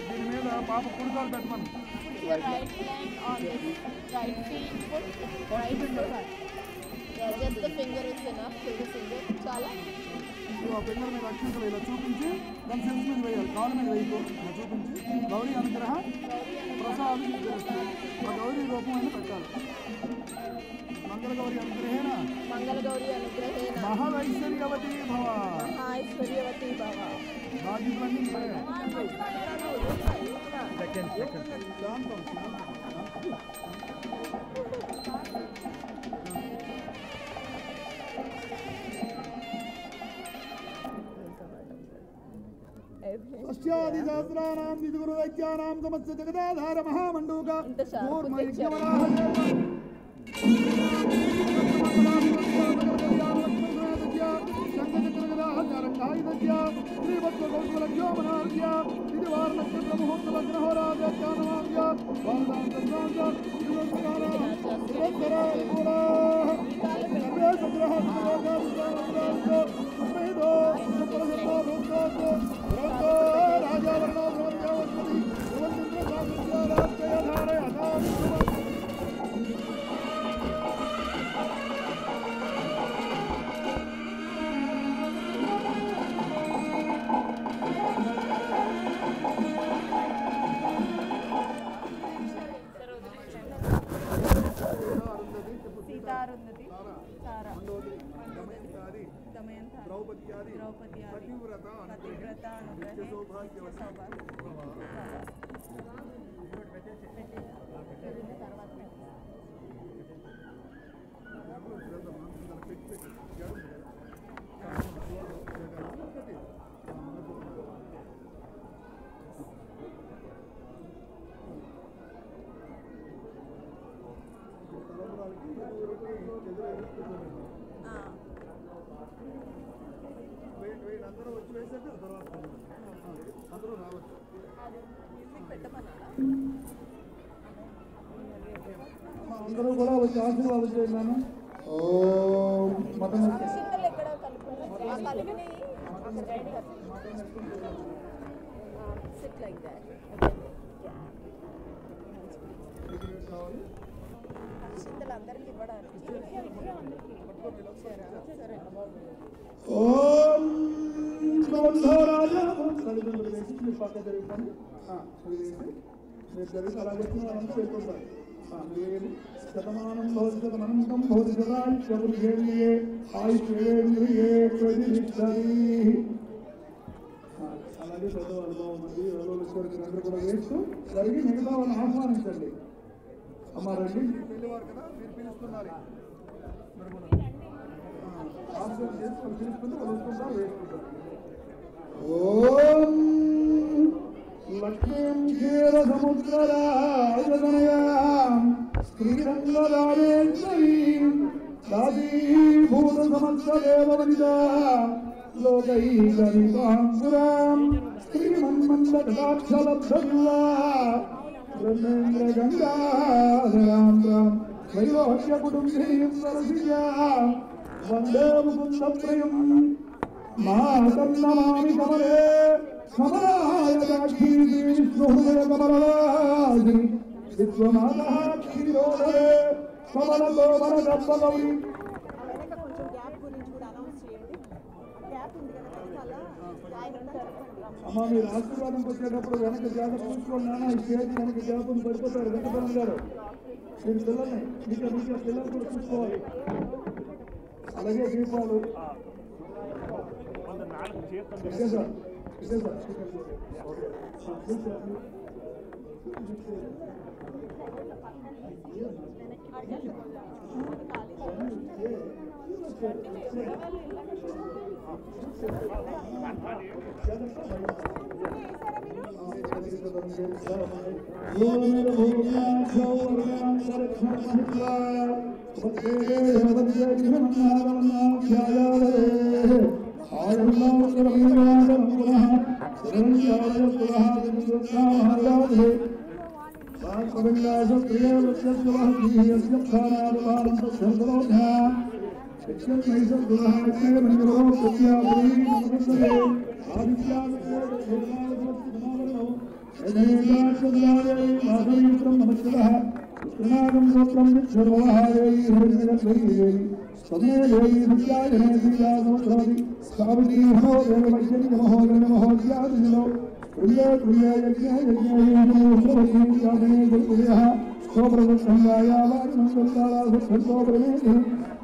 దీని మీద పాప కుడికాలు పెట్టమను. Right hand on this right feet, put right foot. Yeah, just the finger is enough. Finger చాలా. ఆ ఫింగర్ మీద అక్షంతలు ఇలా చూపించి దాని సెన్స్ మీద వేయాలి, కాలు మీద వేయకు. ఇలా చూపించి గౌరీ అనుగ్రహ ప్రసాద్ ఆ గౌరీ రూపం అని పెట్టాలి. మంగళగౌరి అనుగ్రహేణ మహాఐశ్వర్యవతి భవ. మహాఐశ్వర్యవతి భవ. బాధ్యతలన్నీ అష్టాదిశాస్త్రానాం విదుగురు వైద్యానాం సమస్త జగదాధార మహామండూక ద్రౌపది పతివ్రత అందరూ వచ్చి వేసాక తర్వాత అందరూ రావచ్చు. అందరూ కూడా వచ్చి ఆశీర్వాదం చేయండి. ఓం మటన్ అందరికి ఇవ్వడానికి. ఓం రాజా తల్లిదండ్రులు వేసి మీరు పక్క జరుగుతుంది. మీరు జరిగితే అలా వచ్చిన వాళ్ళంతా పెట్టుకుంటారు. మీరు శతమానం భవతి శతమనంతం భవతి సదాయుష్యే ఆయుష్యేంద్రియే ప్రతిష్టతి. అలాగే పెద్దవాళ్ళు బాగుంది. ఎవరోళ్ళకి అందరూ కూడా వేస్తూ జరిగి మిగతా వాళ్ళని ఆహ్వానించండి. అమ్మ రండి, పెళ్లివారు కదా, మీరు పిలుస్తున్నారు. ఓం లక్ష్మీం క్షీరసముద్రరాజతనయాం శ్రీరంగరాజేశ్వరీం దాసీభూతసమస్తదేవవందితాం లోకైకవితాంపురాం శ్రీమన్మందకటాక్షలబ్ధవిల్లా బ్రహ్మేంద్రగంగాధరాం వైవహ్య కుటుంబీం సరసిజాం వందే ముకుందప్రియం మాతన్నమామి కమలే కమలాయ దాక్షీ విష్ణుహృదయ కమలవాసి విశ్వమాతా క్షీరోదరే కమలతో మన గర్భగౌరి. కొంచెం గ్యాప్ గురించి కూడా అనౌన్స్ చేయండి. గ్యాప్ ఉంది కదా, అమ్మ మీరు ఆశీర్వాదంకి వచ్చేటప్పుడు వెనక జాగ్రత్త చూసుకోండి. నాన్న ఈ స్టేజ్ వెనక జాగ్రత్త పడిపోతారు. వెంకటరమణ గారు మీరు పిల్లల్ని మీకు పిల్లలు కూడా చూసుకోవాలి. అలాగే దీపాలు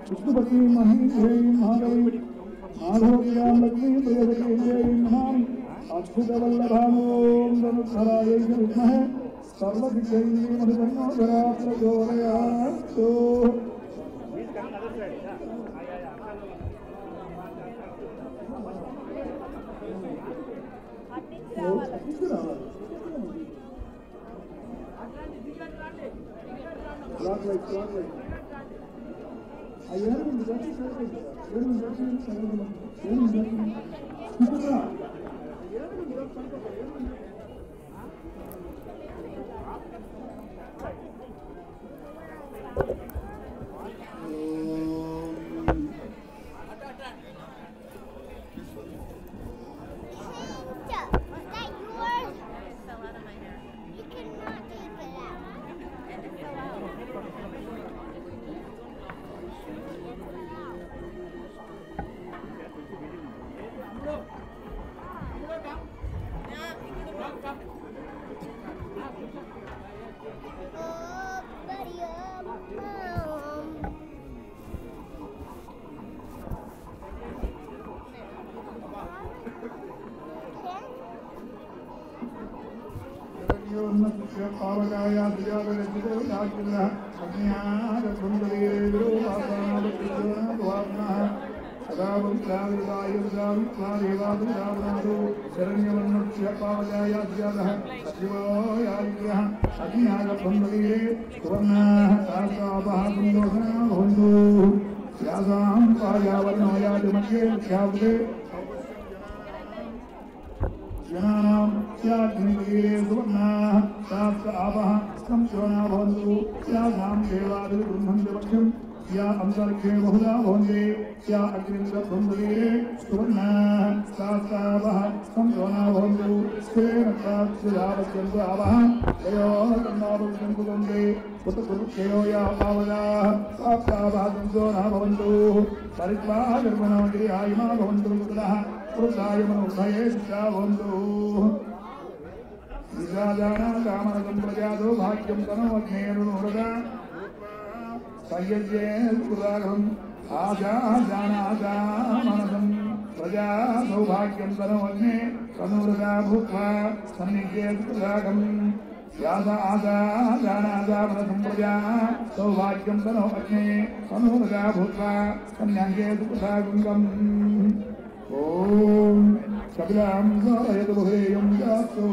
विष्णुपति महेन्द्रै महादेवी माधव्यां लक्ष्मी प्रियदे महां अच्युतवल्लभामों धनुधराय विद्महे सर्वदिक्कै मधुकर्णोदरा प्रचोदयात्। या अंतरिक्षे बहुधा भवन्ति या अग्निन्द्रसुन्दरीरे सुवर्णाः शास्त्रावः संयोना भवन्तु स्तेन प्राप्तिरावत्यन्तु आवः तयो तन्नावत्यन्तु वन्दे पुत्रपुरुषयो या पावनाः प्राप्तावः संयोना भवन्तु परित्वा निर्मणोगिरि आयमा भवन्तु पुत्रः पुरुषायमनोभये शिक्षा भवन्तु विराजाना कामनकं प्रजातो भाग्यं तनोऽग्नेरुणोरदा सय्यज्ये सुरागम् आजानाजामनसं प्रजा सौभाग्यं तनोऽग्ने तनूरदा भूत्वा सन्निध्ये सुरागम् यासा आजानाजामनसं प्रजा सौभाग्यं तनोऽग्ने तनूरदा भूत्वा सन्निध्ये सुरागम् ॐ कपिलां स्वारयतु बहुरेयं जातु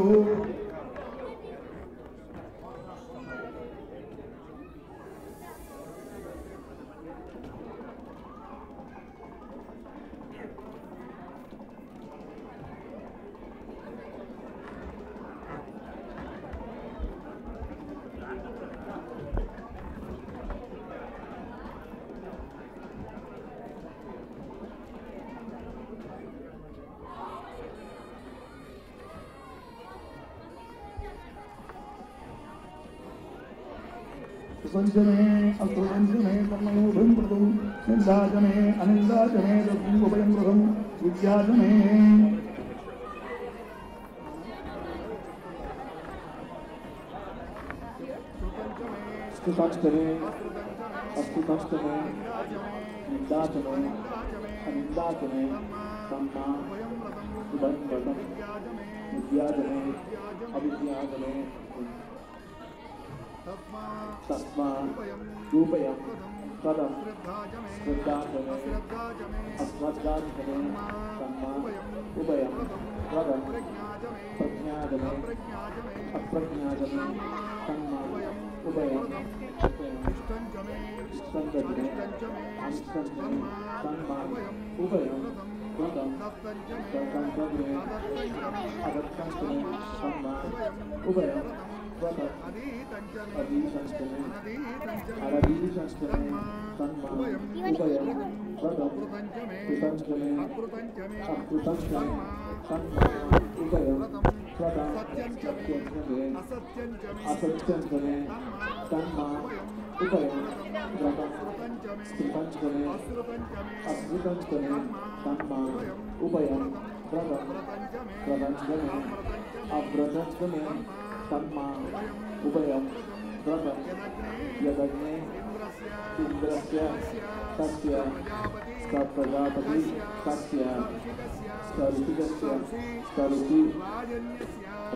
पंचमे अस्तुपंचमे कर्मयोगं प्रदुं निन्दाचमे अनिन्दाचमे दत्तुपयं प्रदुं विद्याचमे स्तुताचमे अस्तुताचमे निन्दाचमे अनिन्दाचमे सम्मा उदं प्रदं विद्याचमे अविद्याचमे तस्मा रूपयं पदं श्रद्धाचमे अश्रद्धाचमे सम्मा उभयं पदं प्रज्ञाचमे अप्रज्ञाचमे सम्मा उभयं संचमे अंचमे सम्मा उभयं पदं संचमे अवत्तंचमे सम्मा उभयं अधीशंस्तमे अरधीशंस्तमे सम्मा उभयं पदं कृतंचमे अकृतंचमे सम्मा उभयं सत्यं च मे असत्यं च मे तन्मा उपयं व्रतं श्रुतं च मे अश्रुतं च मे तन्मा उपयं व्रतं च मे अव्रतं च मे तन्मा उपयं व्रतं यदग्ने इन्द्रस्य तस्य प्रजापति तस्य ऋषिकस्य ऋषि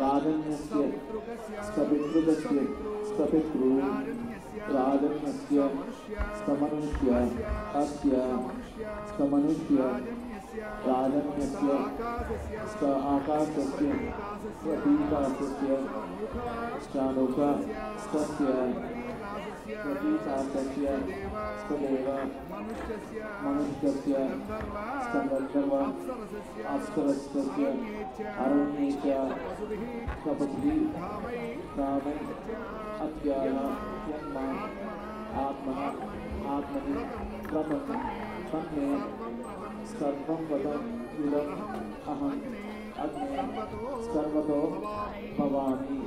राजन्यस्य सपितृकस्य सपितृ राजन्यस्य समनुष्य अस्य समनुष्य राजन्यस्य आकाशस्य प्रतीकाशस्य शानुकस्य प्रतीकाशस्य सदेव मनुष्यस्य गन्धर्व अप्सरस्य अरण्ये च तपस्वी रामै अज्ञान यन्मा आत्मनि व्रतं तन्मे सर्वं वदम् इदम् अहम् अग्ने सर्वतो भवामि।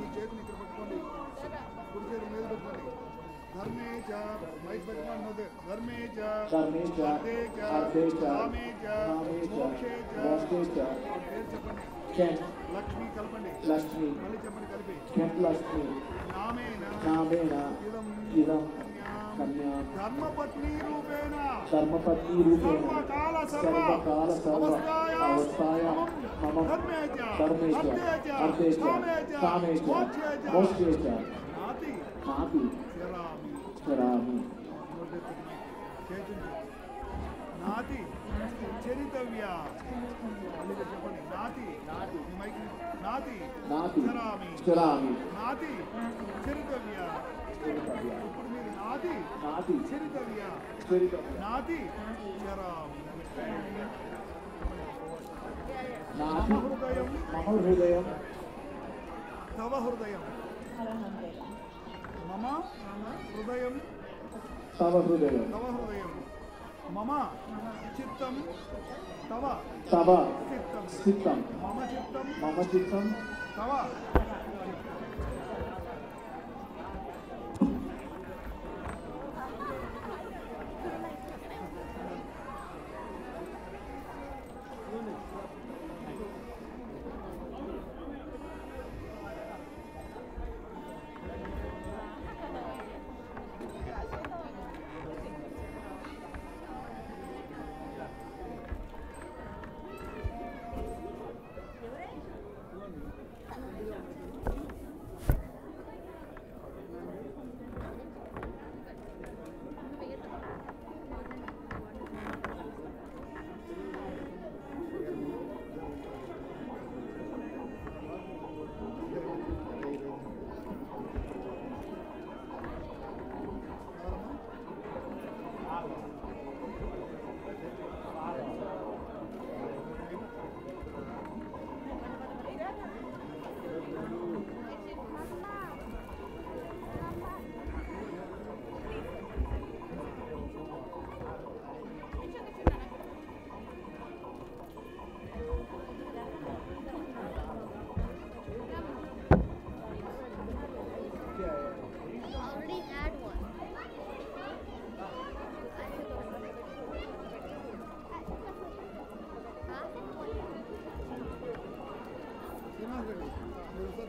धर्मे च धर्मे च कर्मे च अर्थे च कामे च मोक्षे च लक्ष्मी कल्पने लक्ष्मी मళ్ళీ చెప్పండి కలిపి लक्ष्मी नामेन इदं कन्या धर्मपत्नी रूपेण सर्वकाल सर्व अवस्थायां मम धर्मे च अर्थे च कामे च मोक्षे च नाति चरामि। नाति चरितव्य చెప్పండి నాతి चरामि నాతి చరితవ్య ఇప్పుడు మీరు నాతి చరితవ్య నాతి చరామి मम हृदयं तव हृदयं मम हृदयं तव हृदयं मम चित्तं तव चित्तं मम चित्तं तव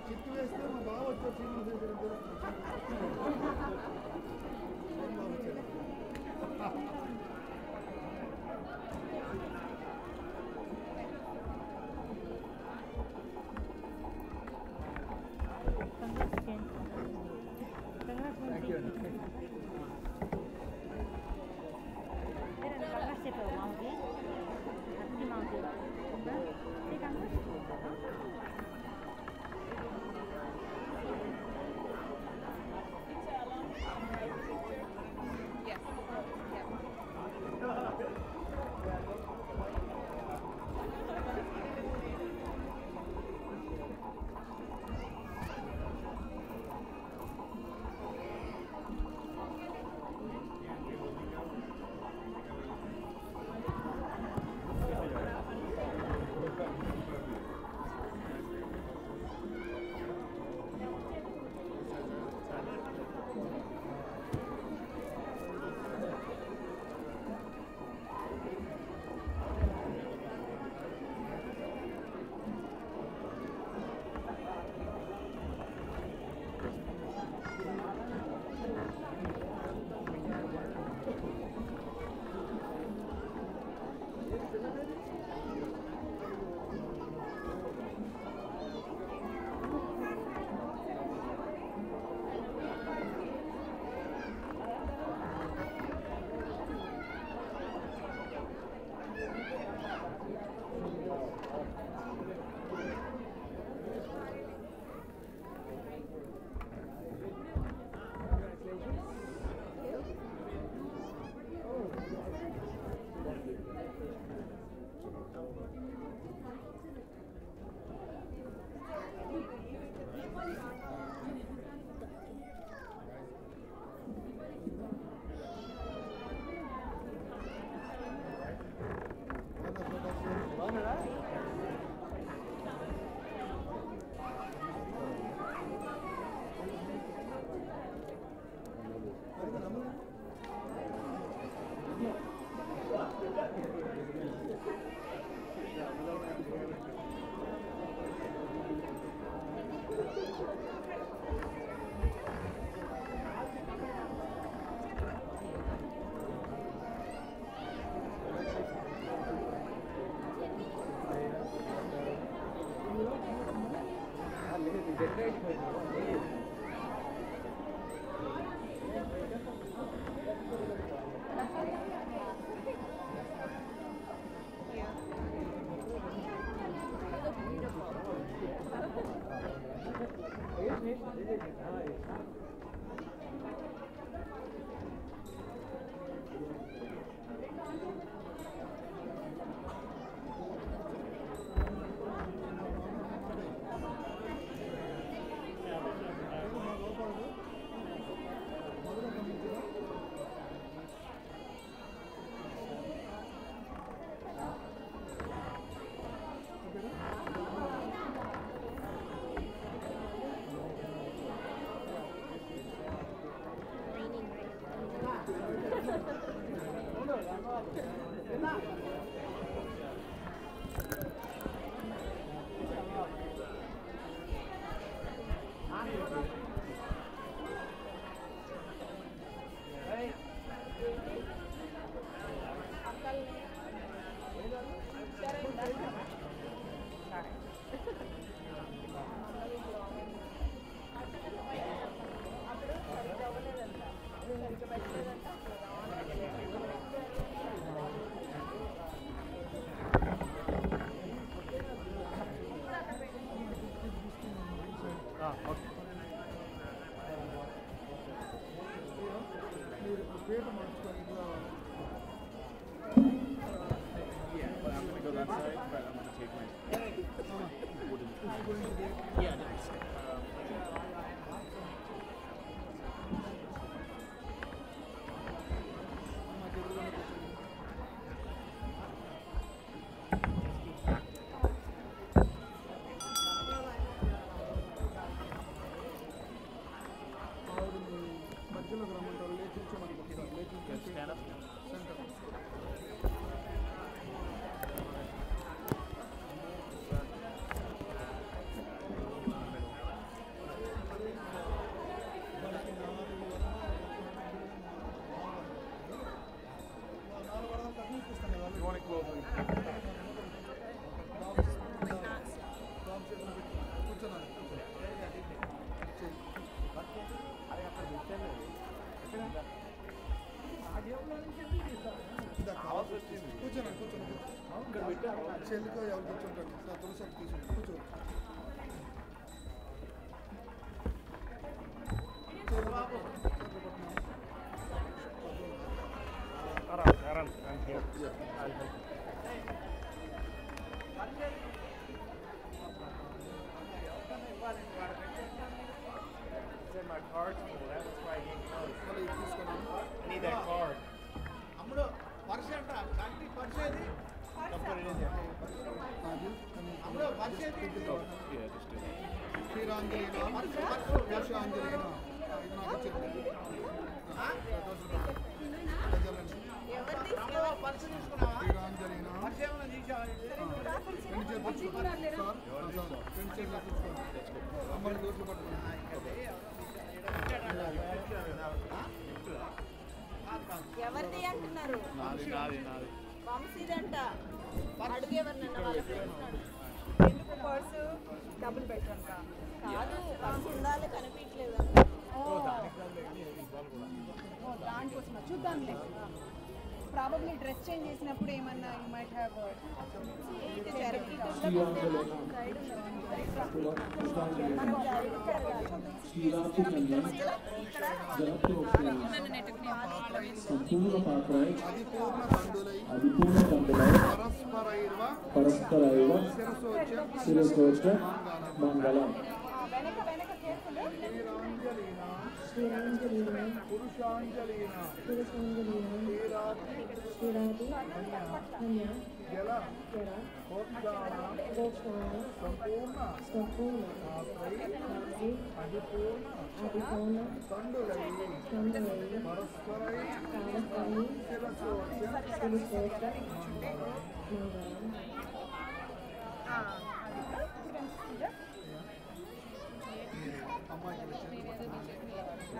చిట్టు వేస్తే మా బావ వచ్చి చేతితో ఎవరు కూర్చుంటారు సార్ తులసి తీసుకుంటారు కూర్చో ఎవరిది అంటున్నారు వంశీదంట అడుగు ఎవరినన్నా వాళ్ళ ఫ్రెండ్స్ ఎందుకు పర్సు డబుల్ బెడ్రూమ్ కాదు పర్సు ఉండాలి కనిపించలేదు దానికోసం చూద్దాంలే ప్రాబబ్లీ డ్రెస్ చేంజ్ చేసినప్పుడు ఏమన్నా యూ మైట్ హ్యావ్ సంపూర్ణ పాత్రాయ్ అధిపూర్ణ తండ్రులై పరస్పరైవ శిరసోచ మంగళం.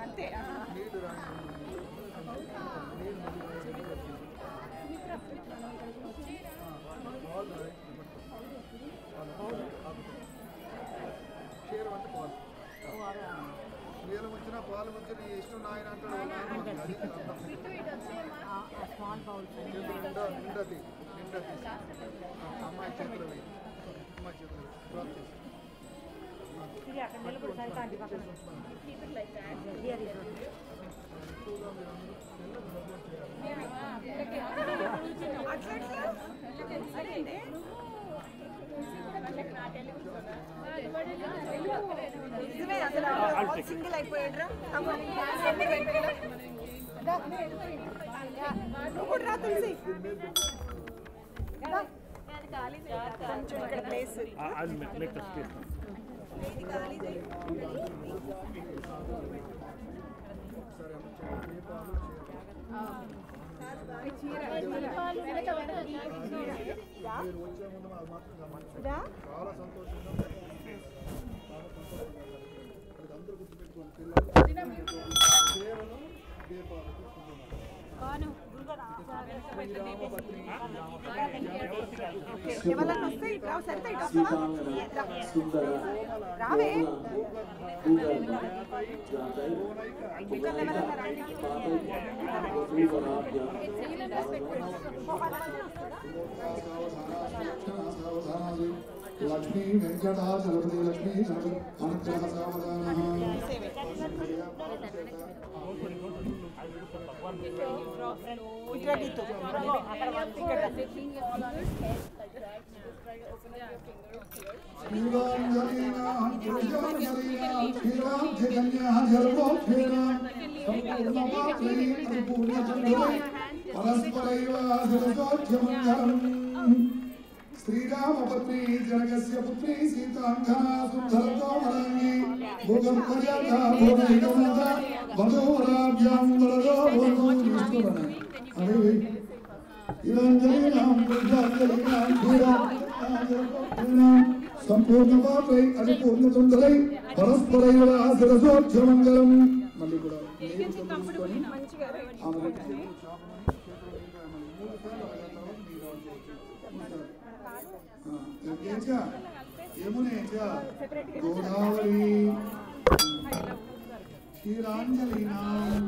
అంతే నీళ్ళు వచ్చిన పాలు వచ్చిన ఇష్టం నాయన అంటాడు నిండది అమ్మాయి చేతులు అమ్మాయి చేతులు డ్రాప్ చేసి సింగిల్ అయిపోయాడు రా తులసి కొంచెం ఇక్కడ ప్లేస్ చాలా సంతోషంగా అందరూ గుర్తుపెట్టుకోండి కేవలం దీపాలు ఎవరన్నా వస్తే ఇటు రావు సరిత ఇటు సీతాంగన సుందర రావే లక్ష్మీ వెంకటాచలపతి లక్ష్మీ గణపతి అనుగ్రహ సావధాన శ్రీరామపత్ని జనకస్య పుత్రి సీతాంగనా సుందరకోమలాంగి భూగంపర్యాత భూగైకమాత వధూరాభ్యాం వరదో భూగోనిష్ఠురణ అదే ఇదంజలినాం పుష్పాంజలినాం ధీరాం సంపూర్ణ పాపై అది పూర్ణ సుందరై పరస్పరైవ శిరసోక్షమంగళం మళ్ళీ కూడా యమునేచ గోదావరి క్షీరాంజలీనాం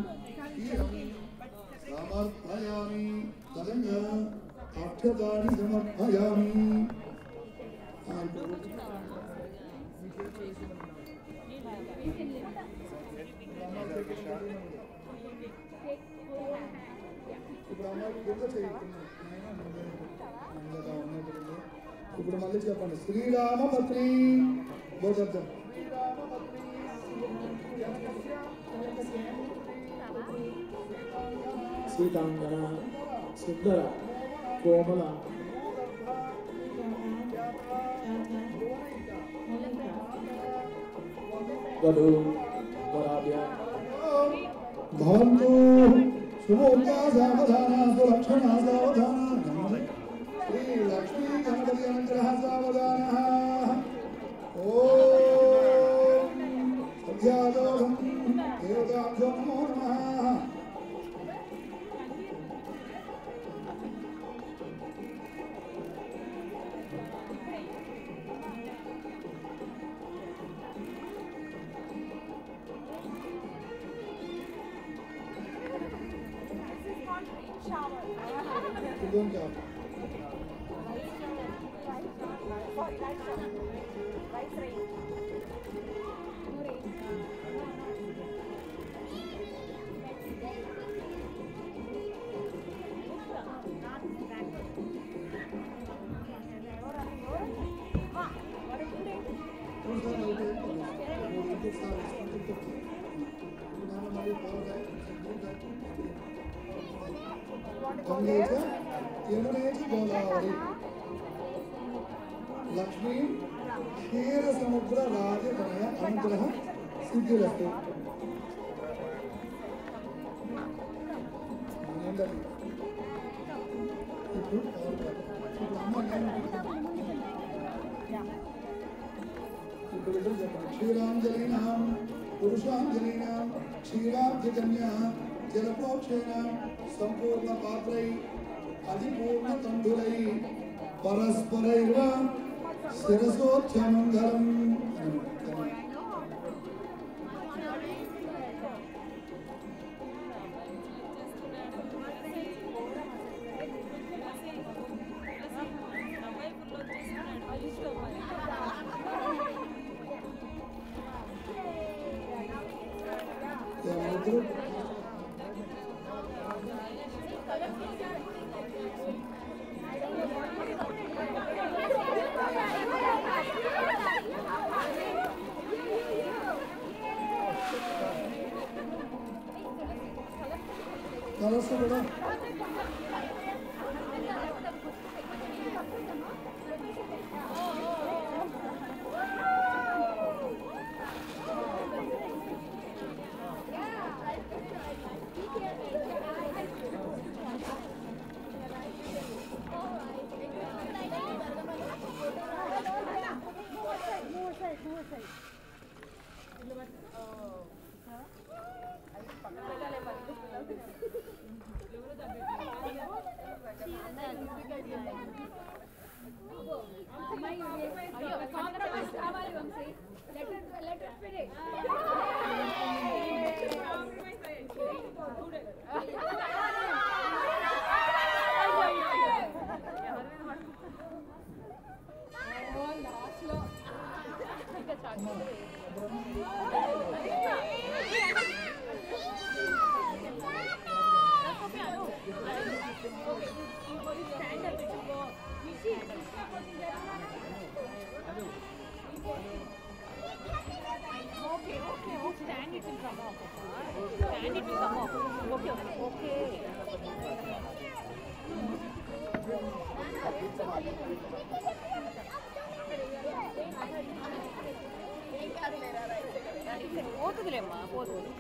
క్షీరం సమర్పయామి తదంగ అక్షతాని సమర్పయామి ఇప్పుడు మళ్ళీ చెప్పండి శ్రీరామపత్ని బోధం సీతాంగన సుందర కోమల వధూ వరాభ్య భవంతు శుభోర్గా సావధాన సులక్షణ సావధాన శ్రీ లక్ష్మీ గణపతి అనుగ్రహ సావధాన ఓం సత్యాదోహం దేవతాభ్యో నమో నమః గోదావరి లక్ష్మీ క్షీర సముద్ర రాజతనయ అనుగ్రహ సిద్ధిరస్తు క్షీరాంజలీనాం పురుషాంజలీనాం క్షీరాబ్ధికన్యా జలప్రోక్షేణ సంపూర్ణ పాత్రై అధిపూర్ణ తండులై పరస్పరైవ శిరసోచ్చమంగళం కలర్స్ కూడా పోతుందిలేమ్మా పోతుంది.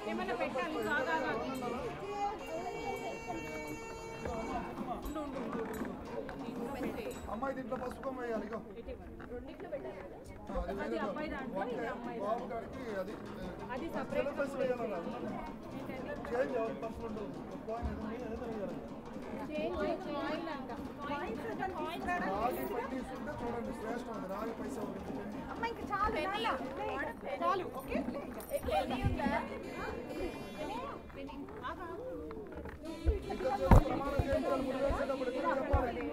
ఏమన్నా పెట్టాలి అమ్మాయి దీంట్లో పసుపు వేయాలి ఇగో బాబు గారికి అది సిలబస్ వేయాలి చేంజ్ పసుపు ఉంటుంది రాగి పై తీసుకుంటే చూడండి శ్రేష్టం అది రాగి పైసా చాలు ఓకే ప్రమాణం చేయించాలి ముడి వేసేటప్పుడు చెప్పాలి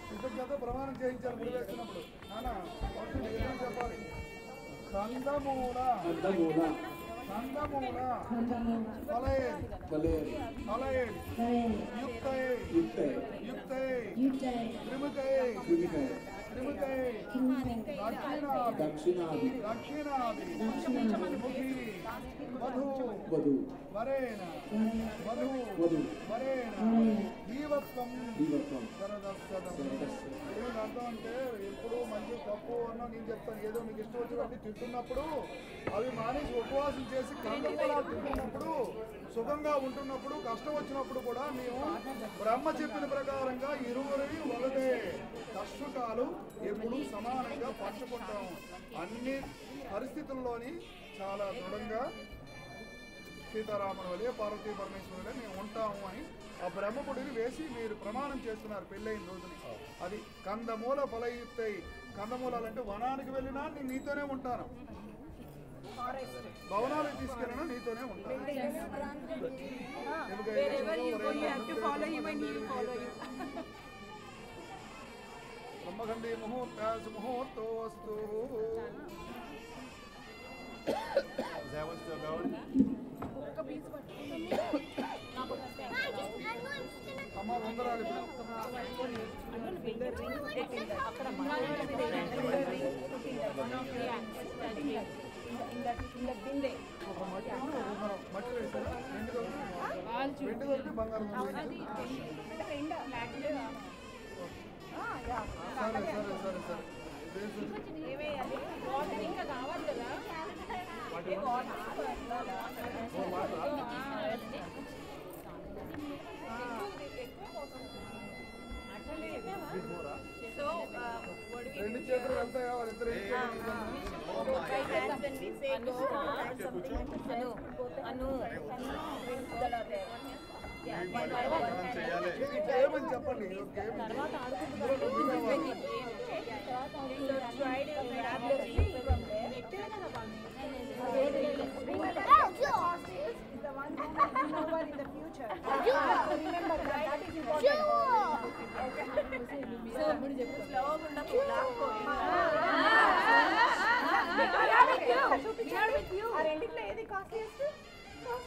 కృతజ్ఞత ప్రమాణం చేయించాలి ముడి వేసినప్పుడు నానా చెప్పాలి కందమూల ఫలయేది యుక్తయే త్రిముఖయే దక్షిణాది ముఖీ వధూ వరేణ జీవత్వం ఏమి అర్థం అంటే ఎప్పుడు మంచి తప్పు అన్నా నేను చెప్తాను ఏదో నీకు ఇష్టం వచ్చినట్టు తింటున్నప్పుడు అవి మానేసి ఉపవాసం చేసి కందమూలాలు తింటున్నప్పుడు సుఖంగా ఉంటున్నప్పుడు కష్టం వచ్చినప్పుడు కూడా మేము బ్రహ్మ చెప్పిన ప్రకారంగా ఇరువురివి ఒకటే కష్టకాలు ఎప్పుడు సమానంగా పంచుకుంటాము అన్ని పరిస్థితుల్లోని చాలా దృఢంగా సీతారాముల వలె పార్వతీ పరమేశ్వరులే మేము ఉంటాము అని ఆ బ్రహ్మపుడిని వేసి మీరు ప్రమాణం చేస్తున్నారు పెళ్ళైన రోజుని. అది కందమూల ఫలయుక్తై. కందమూలాలంటే వనానికి వెళ్ళినా నేను నీతోనే ఉంటాను, భవనాలకు తీసుకెళ్ళినా నీతోనే ఉంటాను. బ్రహ్మఖండీ ముహూర్తోస్తు. అమ్మ వందరాలు మట్టి వేస్తారా? రెండు దొరికి బంగారం. సరే సరే సరే సరే ఇంకా కావాలి కదా. రెండు చేతులు వెళ్తాయా వాళ్ళిద్దరు? ఏమని చెప్పండి. రెండిట్లో ఏది costliest?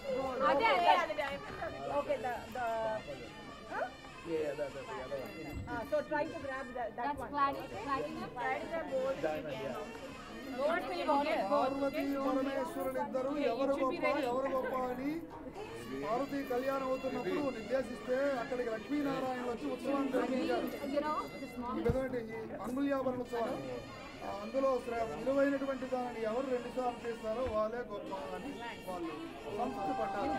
Okay, so try to grab that one. Platinum gold. Parvati పరమేశ్వరులిద్దరూ ఎవరు గొప్ప అని పార్వతీ కళ్యాణం అవుతున్నప్పుడు నిర్దేశిస్తే అక్కడికి లక్ష్మీనారాయణ వచ్చి ఉత్సవాన్ని జరిపించారు. ఈ విధమైన ఈ అంగుళ్యాభరణ ఉత్సవాలు అందులో విలువైనటువంటి దానిని ఎవరు 2 సార్లు చేస్తారో వాళ్ళే గొప్ప అని వాళ్ళు సంతృప్తి పడ్డారు.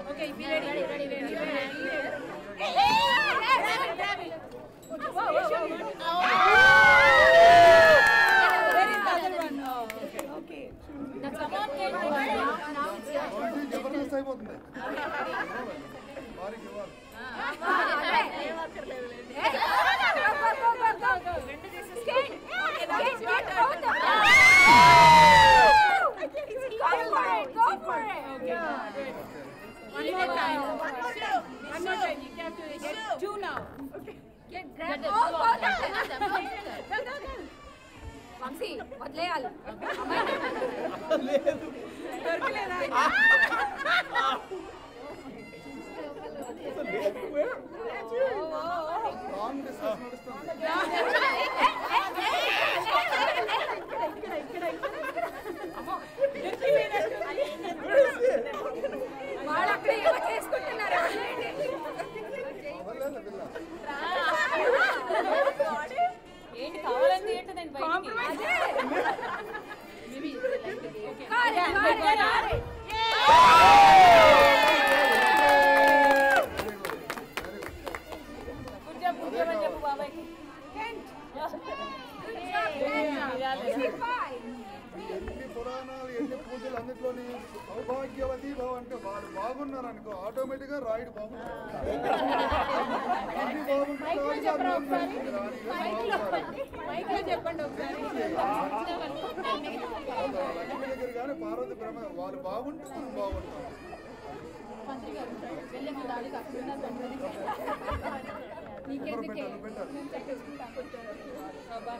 Okay, be ready. Where is the other one? Okay. Come on, Jabardasth అయిపోతుంది వారికి ఇవ్వాలి. Go for it. One more time. One more time. You have to get 2 now. Get go. Vamsi వదిలేయాలి లాంగ్ డిస్కస్ నడుస్తుంది. వాళ్ళు అక్కడ ఏమో చేసుకుంటున్నారు ఏంటి కావాలంటే ఏంటండి చెప్పు బాబాయ్కి ఎన్ని పురాణాలు ఎన్ని పూజలు అన్నిట్లోని సౌభాగ్యవతి భావ అంటే వాళ్ళు బాగున్నారు అనుకో ఆటోమేటిక్ గా రాయుడు బాగుంటారు. చెప్పండి ఒకసారి లక్ష్మి దగ్గర కానీ పార్వతి బ్రహ్మ వాళ్ళు బాగుంటే మనం బాగుంటాం.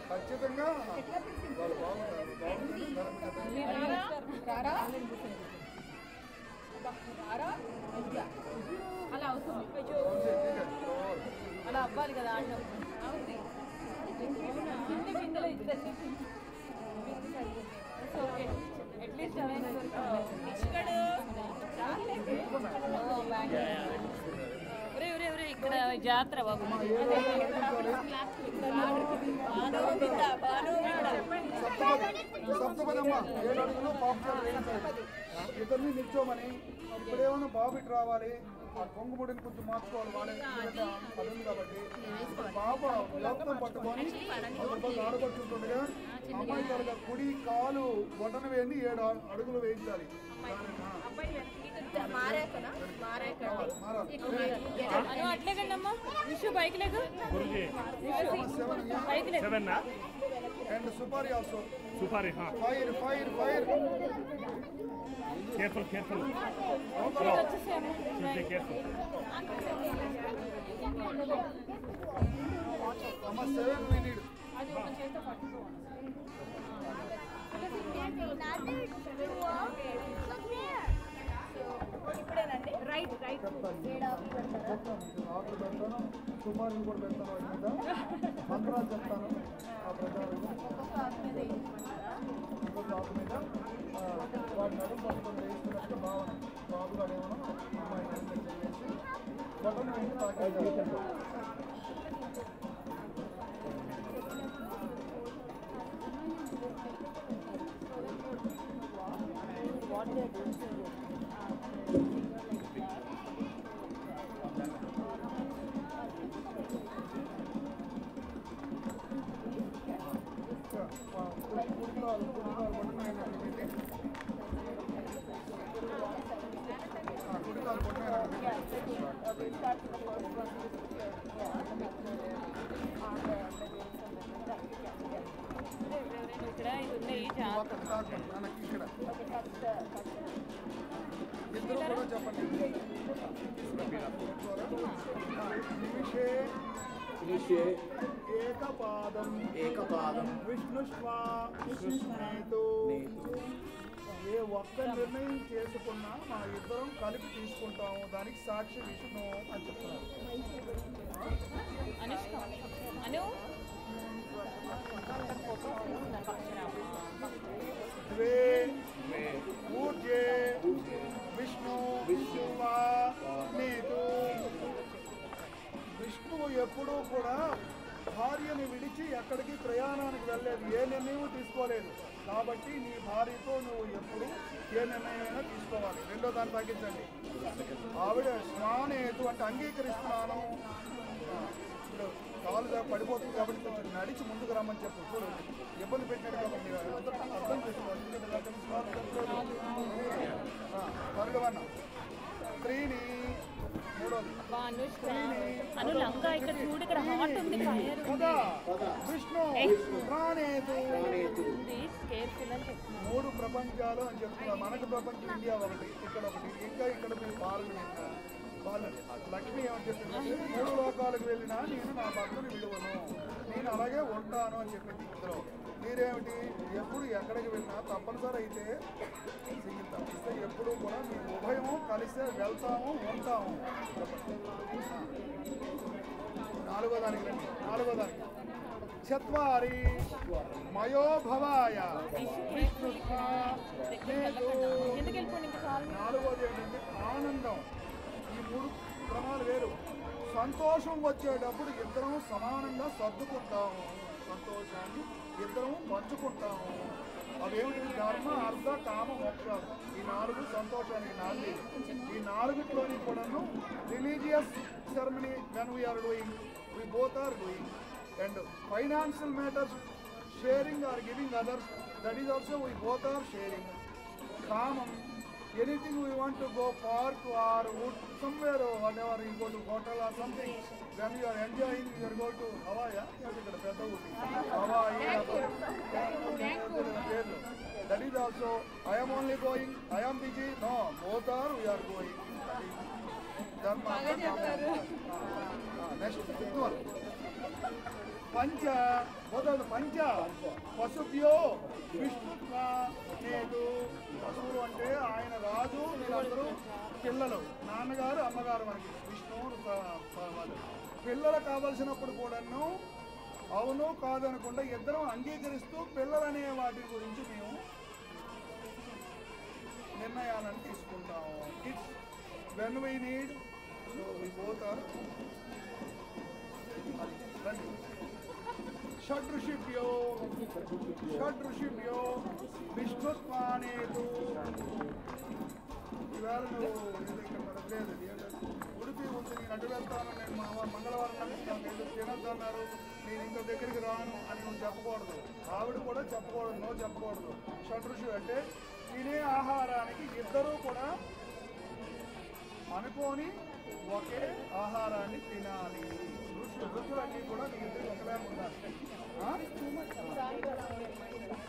ఖచ్చితంగా వాళ్ళు అలా అవుతుంది అలా అవ్వాలి కదా ఆడడం బిందెలో ఇద్దరు ఓకే అట్లీస్ట్ ఇక్కడ జాతర బాబు సప్తపదమ్మ 7 అడుగులు పాపులర్ వేయించాలి. ఇద్దరిని నిల్చోమని ఇప్పుడేమన్నా బాబిట్ రావాలి ఆ కొంగుముడిని కొంచెం మార్చుకోవాలి వాళ్ళే అది ఉంది కాబట్టి పాప లోపం పట్టుకొని ఆడపడుతుండగా అమ్మాయి త్వరగా కుడి కాలు బొటన వేయండి 7 అడుగులు వేయించాలి. అట్లే కదమ్మా విషు బైక్ లేదు and supari also Supari, huh? Fire Careful. Be careful. అమ్మ 7 we need. There's another door. Look there. ఇప్పుడేనండి రైట్ ఆకులు పెడతాను సుపారీలు కూడా పెడతాను వాటి మీద మంత్రాలు చెప్తాను ఆ ప్రకారం ఒక్కొక్క ఆకు మీద వాటి నడుము పట్టుకొని వేసుకున్నట్టు భావన బాబుగా ఏమన్నా అమ్మాయి చేసి బటన్ వేసి తాకేసారు. ఇక్కడ ఇది ఉన్నాయి జాగ్రత్త. ఒకటి తాకండి మనకి ఇక్కడ ఇద్దరు కూడా చెప్పండి. నిమిషే నిషే ఏకపాదం ఏకపాదం విష్ణుష్వానేతు. నేతు ఏ ఒక్క నిర్ణయం చేసుకున్నా మా ఇద్దరం కలిపి తీసుకుంటాము, దానికి సాక్షి విష్ణు అని చెప్తున్నారు. అనుష్క అను ద్వే ఊర్జే విష్ణు విష్ణువానేతు. విష్ణువు ఎప్పుడూ కూడా భార్యని విడిచి ఎక్కడికి ప్రయాణానికి వెళ్ళలేదు, ఏ నిర్ణయం తీసుకోలేదు. కాబట్టి నీ భార్యతో నువ్వు ఎప్పుడు ఏ నిర్ణయమైనా తీసుకోవాలి. రెండో దాన్ని తగ్గించండి. ఆవిడ స్నానేతు అంటే అంగీకరిస్తున్నాను. ఇప్పుడు కాలు పడిపోతుంది కాబట్టి కొంచెం నడిచి ముందుకు రమ్మని చెప్పు. చూడు ఇబ్బంది పెట్టాడు కాబట్టి అర్థం చేసుకోవాలి. థర్డ్ వన్ స్త్రీని. మూడోది అనుష్క అను లంగా ఇక్కడ చూడు, ఇక్కడ హాట్ ఉంది, ఫైర్ కదా విష్ణు ప్రాణేతు. ఉంది, కేర్ఫుల్ అని చెప్తున్నాను. 3 ప్రపంచాలు అని చెప్తున్నా. మనకు ప్రపంచం ఇండియా ఒకటి, ఇక్కడ ఒకటి, ఇంకా ఇక్కడ మీరు పాల్గొనిందా వాళ్ళు లక్ష్మి ఏమని చెప్పిందంటే 3 లోకాలకు వెళ్ళినా నేను నా భక్తుని విలువను, నేను అలాగే ఉంటాను అని చెప్పింది. ఇందులో మీరేమిటి ఎప్పుడు ఎక్కడికి వెళ్ళినా తప్పనిసరి అయితే సింగిల్ తప్పిస్తే ఎప్పుడు కూడా మీ ఉభయము కలిసే వెళ్తాము ఉంటాము. నాలుగో దానికి చత్వారి మయోభవాయ ఎందుకు వెళ్ళిపోండి ఇంకా చాలు. నాలుగోది ఏంటంటే ఆనందం. ఈ 3 క్రమాలు వేరు. సంతోషం వచ్చేటప్పుడు ఇద్దరం సమానంగా సర్దుకుంటాము, సంతోషాన్ని ఇద్దరం పంచుకుంటాము. అవేమిటి? ధర్మ అర్థ కామ మోక్షాలు. ఈ 4 సంతోషానికి నాంది. ఈ 4 కూడాను religious ceremony when we're doing, we both are doing, and financial matters sharing or giving others, that is also we both are sharing. Kamam, anything we want to go park or wood somewhere or whatever, you go to hotel or something, when you are enjoying you are go to Hawaii, ikkada pedda uti Hawaii, that is also I am only going, I am busy, no, both are we are going. Dharma. Next, fifth one. పంచ మొదలు పంచ పశుభ్యో విష్ణుత్వ నేదు. పశువులు అంటే ఆయన రాజు, వీళ్ళందరూ పిల్లలు, నాన్నగారు అమ్మగారు. మనకి విష్ణు వాళ్ళు పిల్లలు కావలసినప్పుడు కూడాను అవును కాదనకుండా ఇద్దరం అంగీకరిస్తూ పిల్లలనే వాటి గురించి మేము నిర్ణయాలను తీసుకుంటాము. It's when we need, so we both are. షడ్ఋషిభ్యో విష్ణుత్వానేతు. ఈవేళ నువ్వు ఇక్కడ పడలేదు, ఉడిపి ఉంది, నేను అటు వెళ్తాను, నేను మంగళవారం నమ్ముతాను, నేను తినొద్దన్నారు, నేను ఇంత దగ్గరికి రాను అని నువ్వు చెప్పకూడదు. ఆవిడ కూడా చెప్పకూడదు, నువ్వు చెప్పకూడదు. షడ్ఋషి అంటే తినే ఆహారానికి ఇద్దరూ కూడా అనుకోని ఒకే ఆహారాన్ని తినాలి. రుచులన్నీ కూడా మీ ఇద్దరు ఒకలాగా ఉండాలి.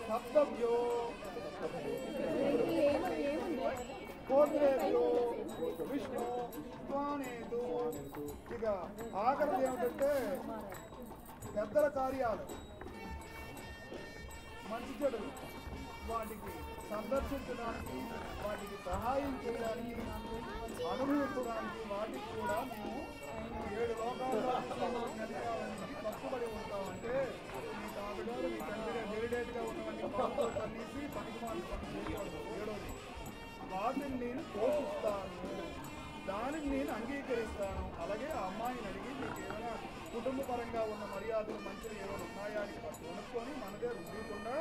సప్తవ్యో కోద్రేభ్యో విష్ణు త్వానేతు. ఇక ఆఖరిది ఏమిటంటే పెద్దల కార్యాలు, మంచి చెడు వాటికి సందర్శించడానికి, వాటికి సహాయం చేయడానికి, అనుభవించడానికి, వాటికి కూడా మేము 7 లోకాల్లో నిర్ణయాలన్నీ కట్టుబడి ఉంటామంటే మీ తాతగారు మీ తండ్రి డెలిడేట్గా ఉన్నటువంటి పాలతో తన్నేసి పనికి పని చేయకూడదు. 7వది వాటిని నేను పోషిస్తాను, దానిని నేను అంగీకరిస్తాను. అలాగే ఆ అమ్మాయిని అడిగి మీకు ఏమైనా కుటుంబ పరంగా ఉన్న మర్యాదలు మంచిగా ఏమైనా ఉన్నాయా అని కొనుక్కొని మనదే రుద్దకుండా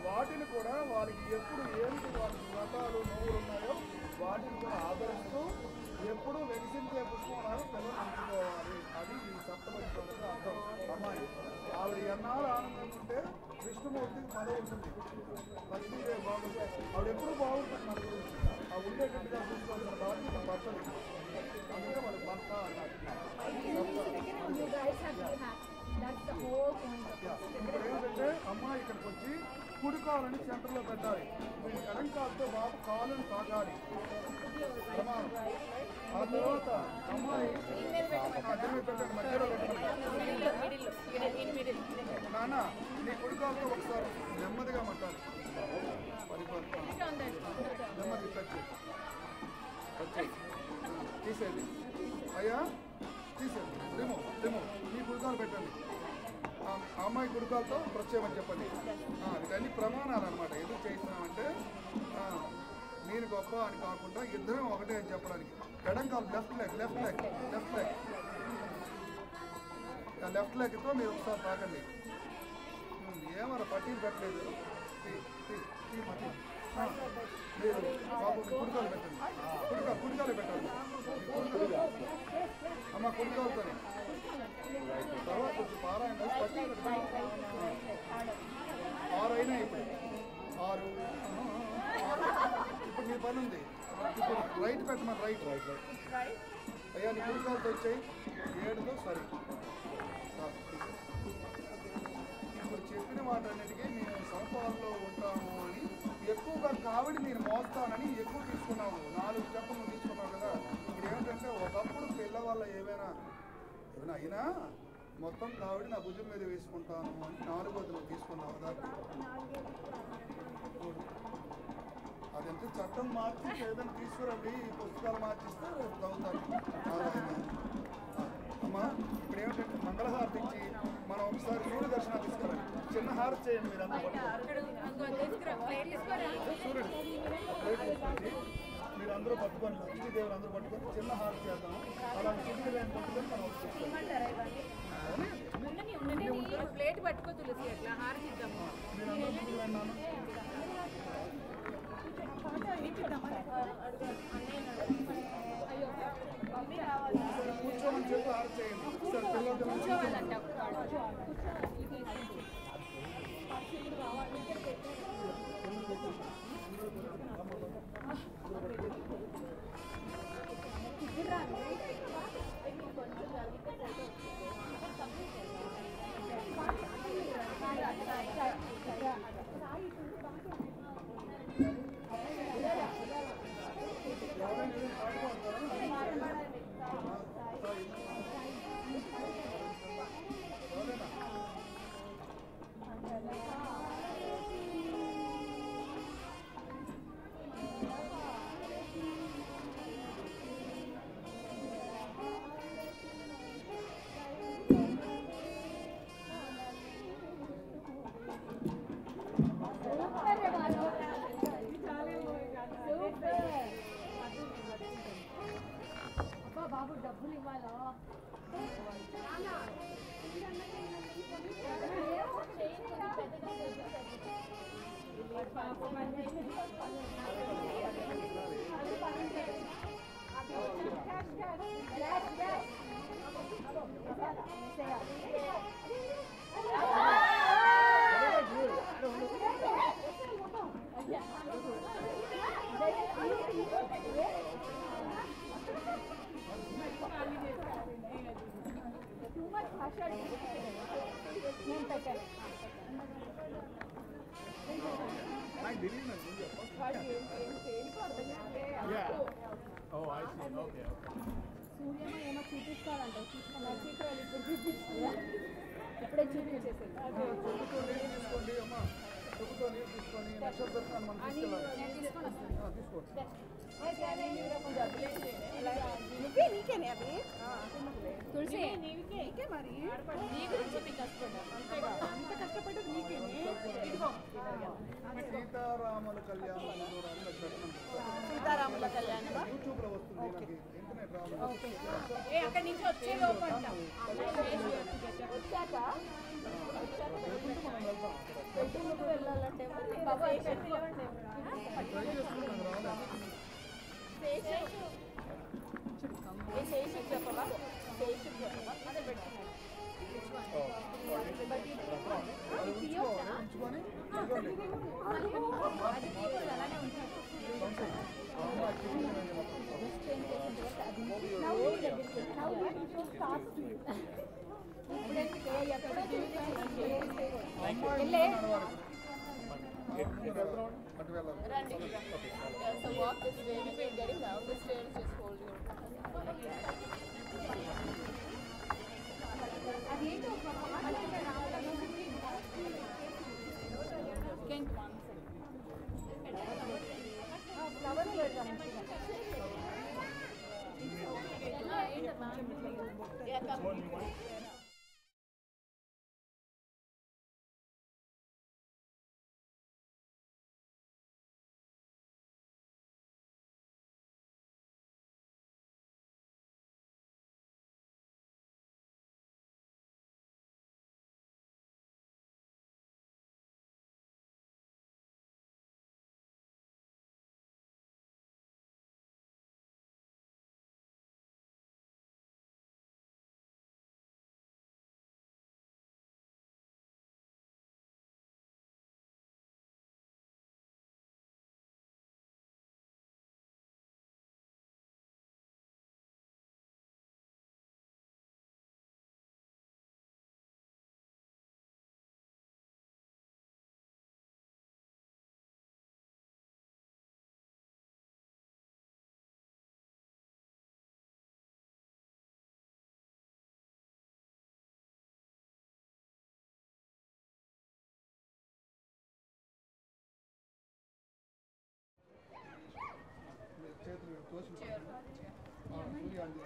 వాటిని కూడా వారికి ఎప్పుడు ఏమిటి వారికి వ్రతాలు నోవులు ఉన్నాయో వాటిని కూడా ఆదరిస్తూ ఎప్పుడూ వెలిసించే పుష్పంలాగా పిల్లలు ఉంచుకోవాలి. అది ఈ సప్తపంచంలో అర్థం. అమ్మాయి ఆవిడ ఎన్నాళ్ళు ఆనందంగా ఉంటే విష్ణుమూర్తికి పదవి ఉంటుంది, లక్ష్మీదేవి బాగుంటుంది, ఆవిడ ఎప్పుడు బాగుంటుంది. మన గురించి ఆ ఉండేటట్టుగా చూసుకోవాల్సిన బాధ్యత భర్తది. అందుకే వాళ్ళ భర్త అన్నారు. ఇప్పుడు ఏంటంటే అమ్మాయి ఇక్కడికి వచ్చి కుడి కాలని సెంటర్లో పెట్టాలి. ఎడం కాలుతో బాబు కాలుని తాకాలి. ప్రమాణం. ఆ తర్వాత అమ్మాయి పెట్టండి, మధ్యలో నాన్న నీ కుడి కాలుతో ఒకసారి నెమ్మదిగా మట్టాలి. నెమ్మది తీసేది అయ్యా, తీసేది. రిమూవ్ నీ కుడికాలు పెట్టండి. ఆ అమ్మాయి కుడికాలతో ప్రత్యేకమని చెప్పండి. ఇవన్నీ ప్రమాణాలు అనమాట. ఎందుకు చేస్తున్నామంటే నేను గొప్ప అని కాకుండా ఇద్దరం ఒకటే అని చెప్పడానికి. ఎడం కాలు లెఫ్ట్ లెగ్తో మీరు ఒకసారి తాకండి. ఏమన్నా పట్టీలు పెట్టలేదు. మీరు బాబు కుడికాలు పెట్టండి. కుడికాలు పెట్టండి. అమ్మ కుడికాలతోనే తర్వాత కొంచెం పారాయణ పట్టీలు పెట్టండి. 6 అయినా ఇప్పుడు 6. ఇప్పుడు నీ పని ఉంది. ఇప్పుడు రైట్ పెట్టమని రైట్ అయ్యా నీ కుడికాలతో వచ్చాయి 7తో సరే. ఇప్పుడు చెప్పిన వాటన్నిటికీ మేము సమపాల్లో ఉంటాము అని ఎక్కువగా కావిడి నేను మోస్తానని ఎక్కువ తీసుకున్నాము. 4 స్టెప్పులు తీసుకున్నావు కదా. ఇప్పుడు ఏమిటంటే ఒకప్పుడు పిల్లవాళ్ళ ఏమైనా అయినా మొత్తం కావిడి నా భుజం మీద వేసుకుంటాను అని 4 వదిలో తీసుకున్నావు కదా. అదంతా చట్టం మార్చి ఏదైనా తీసుకురండి, ఈ పుస్తకాలు మార్చిస్తే చదువుతారు. అమ్మా ఇప్పుడు ఏమిటంటే మంగళహారతి ఇచ్చి మనం ఒకసారి సూర్య దర్శనాలు తీసుకురండి. చిన్న హారతి చేయండి మీరు అందరూ. సూర్యుడు మీరు అందరూ పట్టుకొని లక్ష్మీదేవులు అందరూ పట్టుకొని చిన్న హారతి చేద్దాం. అలా చిన్న లైన్ పట్టుకొని మనం ప్లేట్ పట్టుకో తులసి అట్లా హారతి ఇద్దాము. మీరు అందరూ ముందుకు వెళ్ళాను. కూర్చోమని చెప్పి హారతి చేయండి. సార్ పిల్లలతో బాబు డబ్బులు ఇవ్వాలా? సూర్యమ ఏమో చూపిస్తారంట. ఇప్పుడే చూపించేసేది. తీసుకోండి అమ్మా, తీసుకొని నక్షత్రం మనం తీసుకొని నీకేనే అవి తులసి నీకే మరి నీ గురించి మీకు కష్టపడ్డా అంతేగా అంత కష్టపడ్డది నీకేనే. సీతారాముల కళ్యాణం సీతారాముల కళ్యాణం యూట్యూబ్ లో వస్తుంది. ఇంటర్నెట్ రావాలి. అక్కడి నుంచి వచ్చే లోపంట వచ్చాక వెళ్ళాలంటే బాబా చెప్పవా అదే పెట్టుకున్నాను. అటు వెళ్ళాలి. రండి. Yeah, so walk this way. When you're getting down the stairs, just hold your like that. అదేంటో ఒక పాట అంటే రావాలి. Can't one ఫ్లవర్ పెడతాం. Yeah, come. చేతులు తోసి సూర్యాంజలి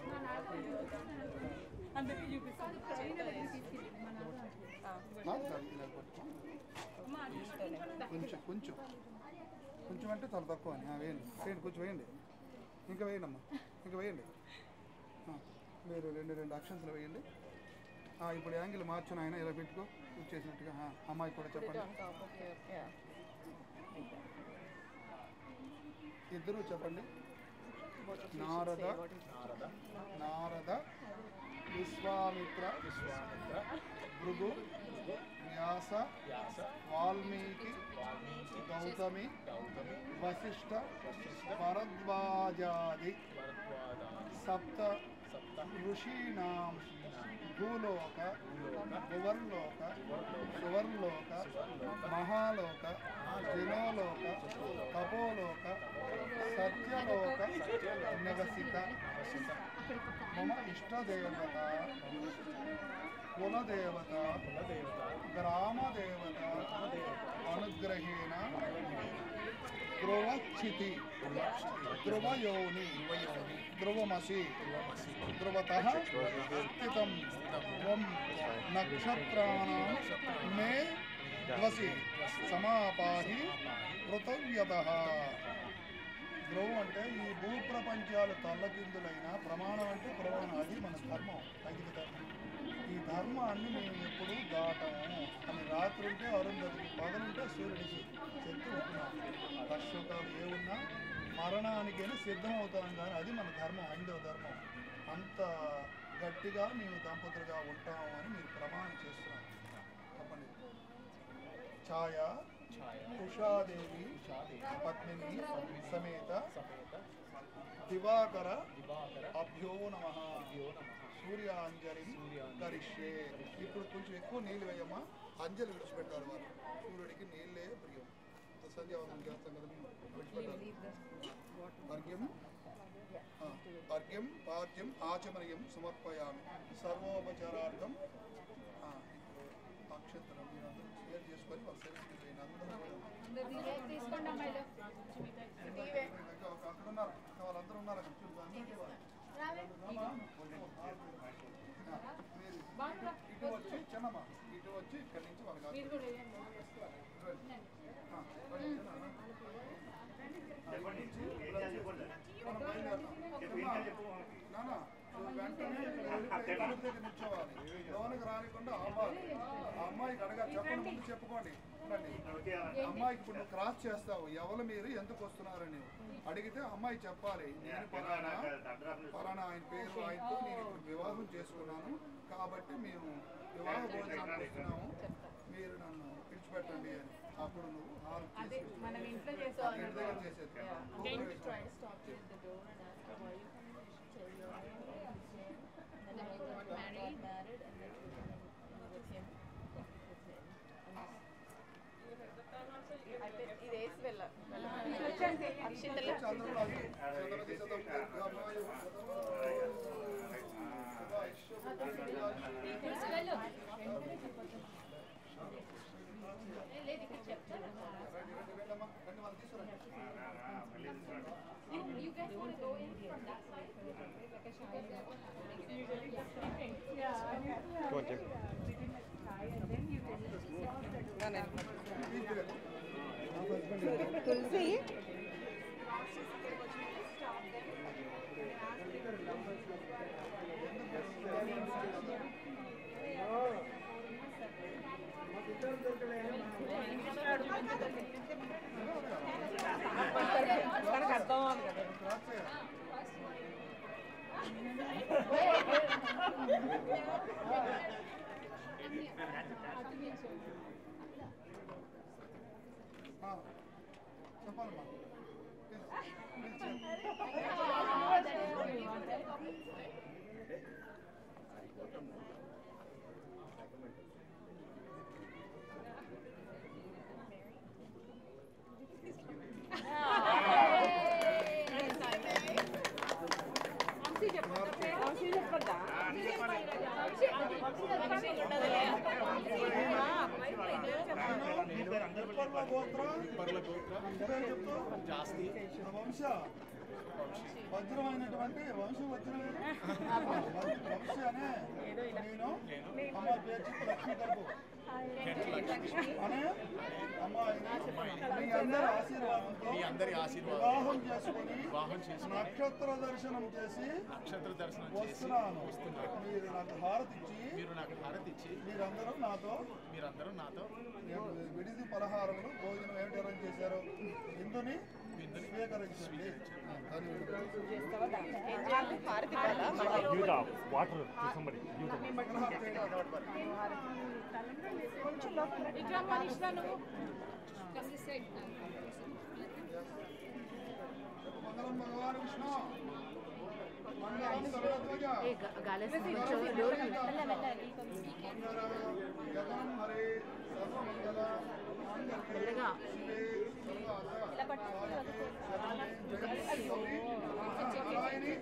అందరికీ చూపిస్తాను. నాకు కాదు, ఇలా పట్టుకో. కొంచెం కొంచెం కొంచెం అంటే చాలా తక్కువ అని వేయండి వేయండి కొంచెం వేయండి ఇంకా వేయండి అమ్మా ఇంకా వేయండి మీరు రెండు అక్షంతలు వేయండి ఇప్పుడు యాంగిల్ మార్చిన ఆయన ఇలా పెట్టుకో పూజ చేసినట్టుగా అమ్మాయి కూడా చెప్పండి ఇద్దరు చెప్పండి నారద విశ్వామిత్ర భృగు వ్యాస వాల్మీకి గౌతమి వశిష్ఠ భరద్వాజాది సప్త ఋషీణాం భూలోక భువర్లోక సువర్లోక మహాలోక జినోలోక తపోలోక సత్యలోక నివసిత మమ ఇష్టదేవత కులదేవత గ్రామదేవత అనుగ్రహేణ ధ్రువస్థితి ధ్రువయోని ధ్రువమసి ధ్రువతః స్థితం త్వం నక్షత్రాణాం మే ధ్వసి సమాపాహి పృథవ్యతః ధ్రువం అంటే ఈ భూప్రపంచాలు తల్లకిందులైన ప్రమాణం అంటే ప్రమాణం అది మన ధర్మం ఐదిక ధర్మం ఈ ధర్మాన్ని మేము ఎప్పుడు దాటము అని రాత్రి ఉంటే అరుంధతికి పగలుంటే సూర్యుడికి చెప్తూ ఉంటున్నాం కష్టకాలు ఏ ఉన్నా మరణానికైనా సిద్ధం అవుతాం కానీ అది మన ధర్మం హైందవ ధర్మం అంత గట్టిగా మేము దంపతులుగా ఉంటాము అని మీరు ప్రమాణం చేస్తున్నాం చెప్పండి ఛాయ ఉషాదేవి పద్మిని సమేత దివాకర అభ్యో నమః సూర్యాంజలి కరిష్యే ఇప్పుడు కొంచెం ఎక్కువ నీళ్ళు వేయమ్మా అంజలి విడిచిపెట్టారు వాళ్ళు సూర్యుడికి నీళ్ళే ప్రియం సంధ్యావందనం చేస్తాం కదా విడిచిపెట్టారు అర్ఘ్యం పాద్యం ఆచమనీయం సమర్పయామి సర్వోపచారార్థం అక్షంతరం మీరు అందరూ షేర్ చేసుకొని వాళ్ళు సెల్ఫీ చేయండి అందరూ తీసుకోండి అమ్మాయిలు అక్కడ ఉన్నారు వాళ్ళందరూ ఉన్నారు ఇటు వచ్చి చిన్నమ్మ ఇటు వచ్చి ఇక్కడి నుంచి వాళ్ళకి నానా వెంటనే నిల్చోవాలి లోనికి రానికుండా ఆపాలి ఆ అమ్మాయికి అడగా చెప్పండి ముందు చెప్పుకోండి అమ్మాయికి ఇప్పుడు నువ్వు క్రాస్ చేస్తావు ఎవరు మీరు ఎందుకు వస్తున్నారని అడిగితే అమ్మాయి చెప్పాలి నేను పలానా ఆయన పేరు ఆయనతో నేను ఇప్పుడు వివాహం చేసుకున్నాను కాబట్టి మేము వివాహ భోజనానికి వస్తున్నాము మీరు నన్ను విడిచిపెట్టండి అని అప్పుడు నువ్వు ఇంటి దగ్గర చేసేది I bet తులసి మనకు అర్థం అవ్వాలి కదా. చెప్పాలమ్మా జాస్తి వంశ వజ్రమైనటువంటి వంశం వజ్రమే వంశ అనే నేను అమ్మాయి పేరు చెప్పి లక్ష్మి కలుపు అనే అమ్మాయిని మీ అందరి ఆశీర్వాదం వివాహం చేసి నక్షత్ర దర్శనం చేసి వస్తున్నాను. మీరు నాకు హారతి ఇచ్చి మీరందరూ నాతో విడిది పలహారములు భోజనం ఏమిటి అరేంజ్ చేశారు ఇందుని స్వీకరించండి. మంగళం భగవాన్ విష్ణు మంగళం సర్వధ్వజ జగన్ హరే సర్వమంగళ మంగళ శివే నారాయణి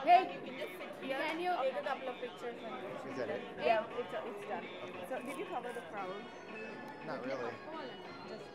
Can you take a couple of pictures? Is that it? Yeah, it's done. So did you cover the crowd? Not really. Just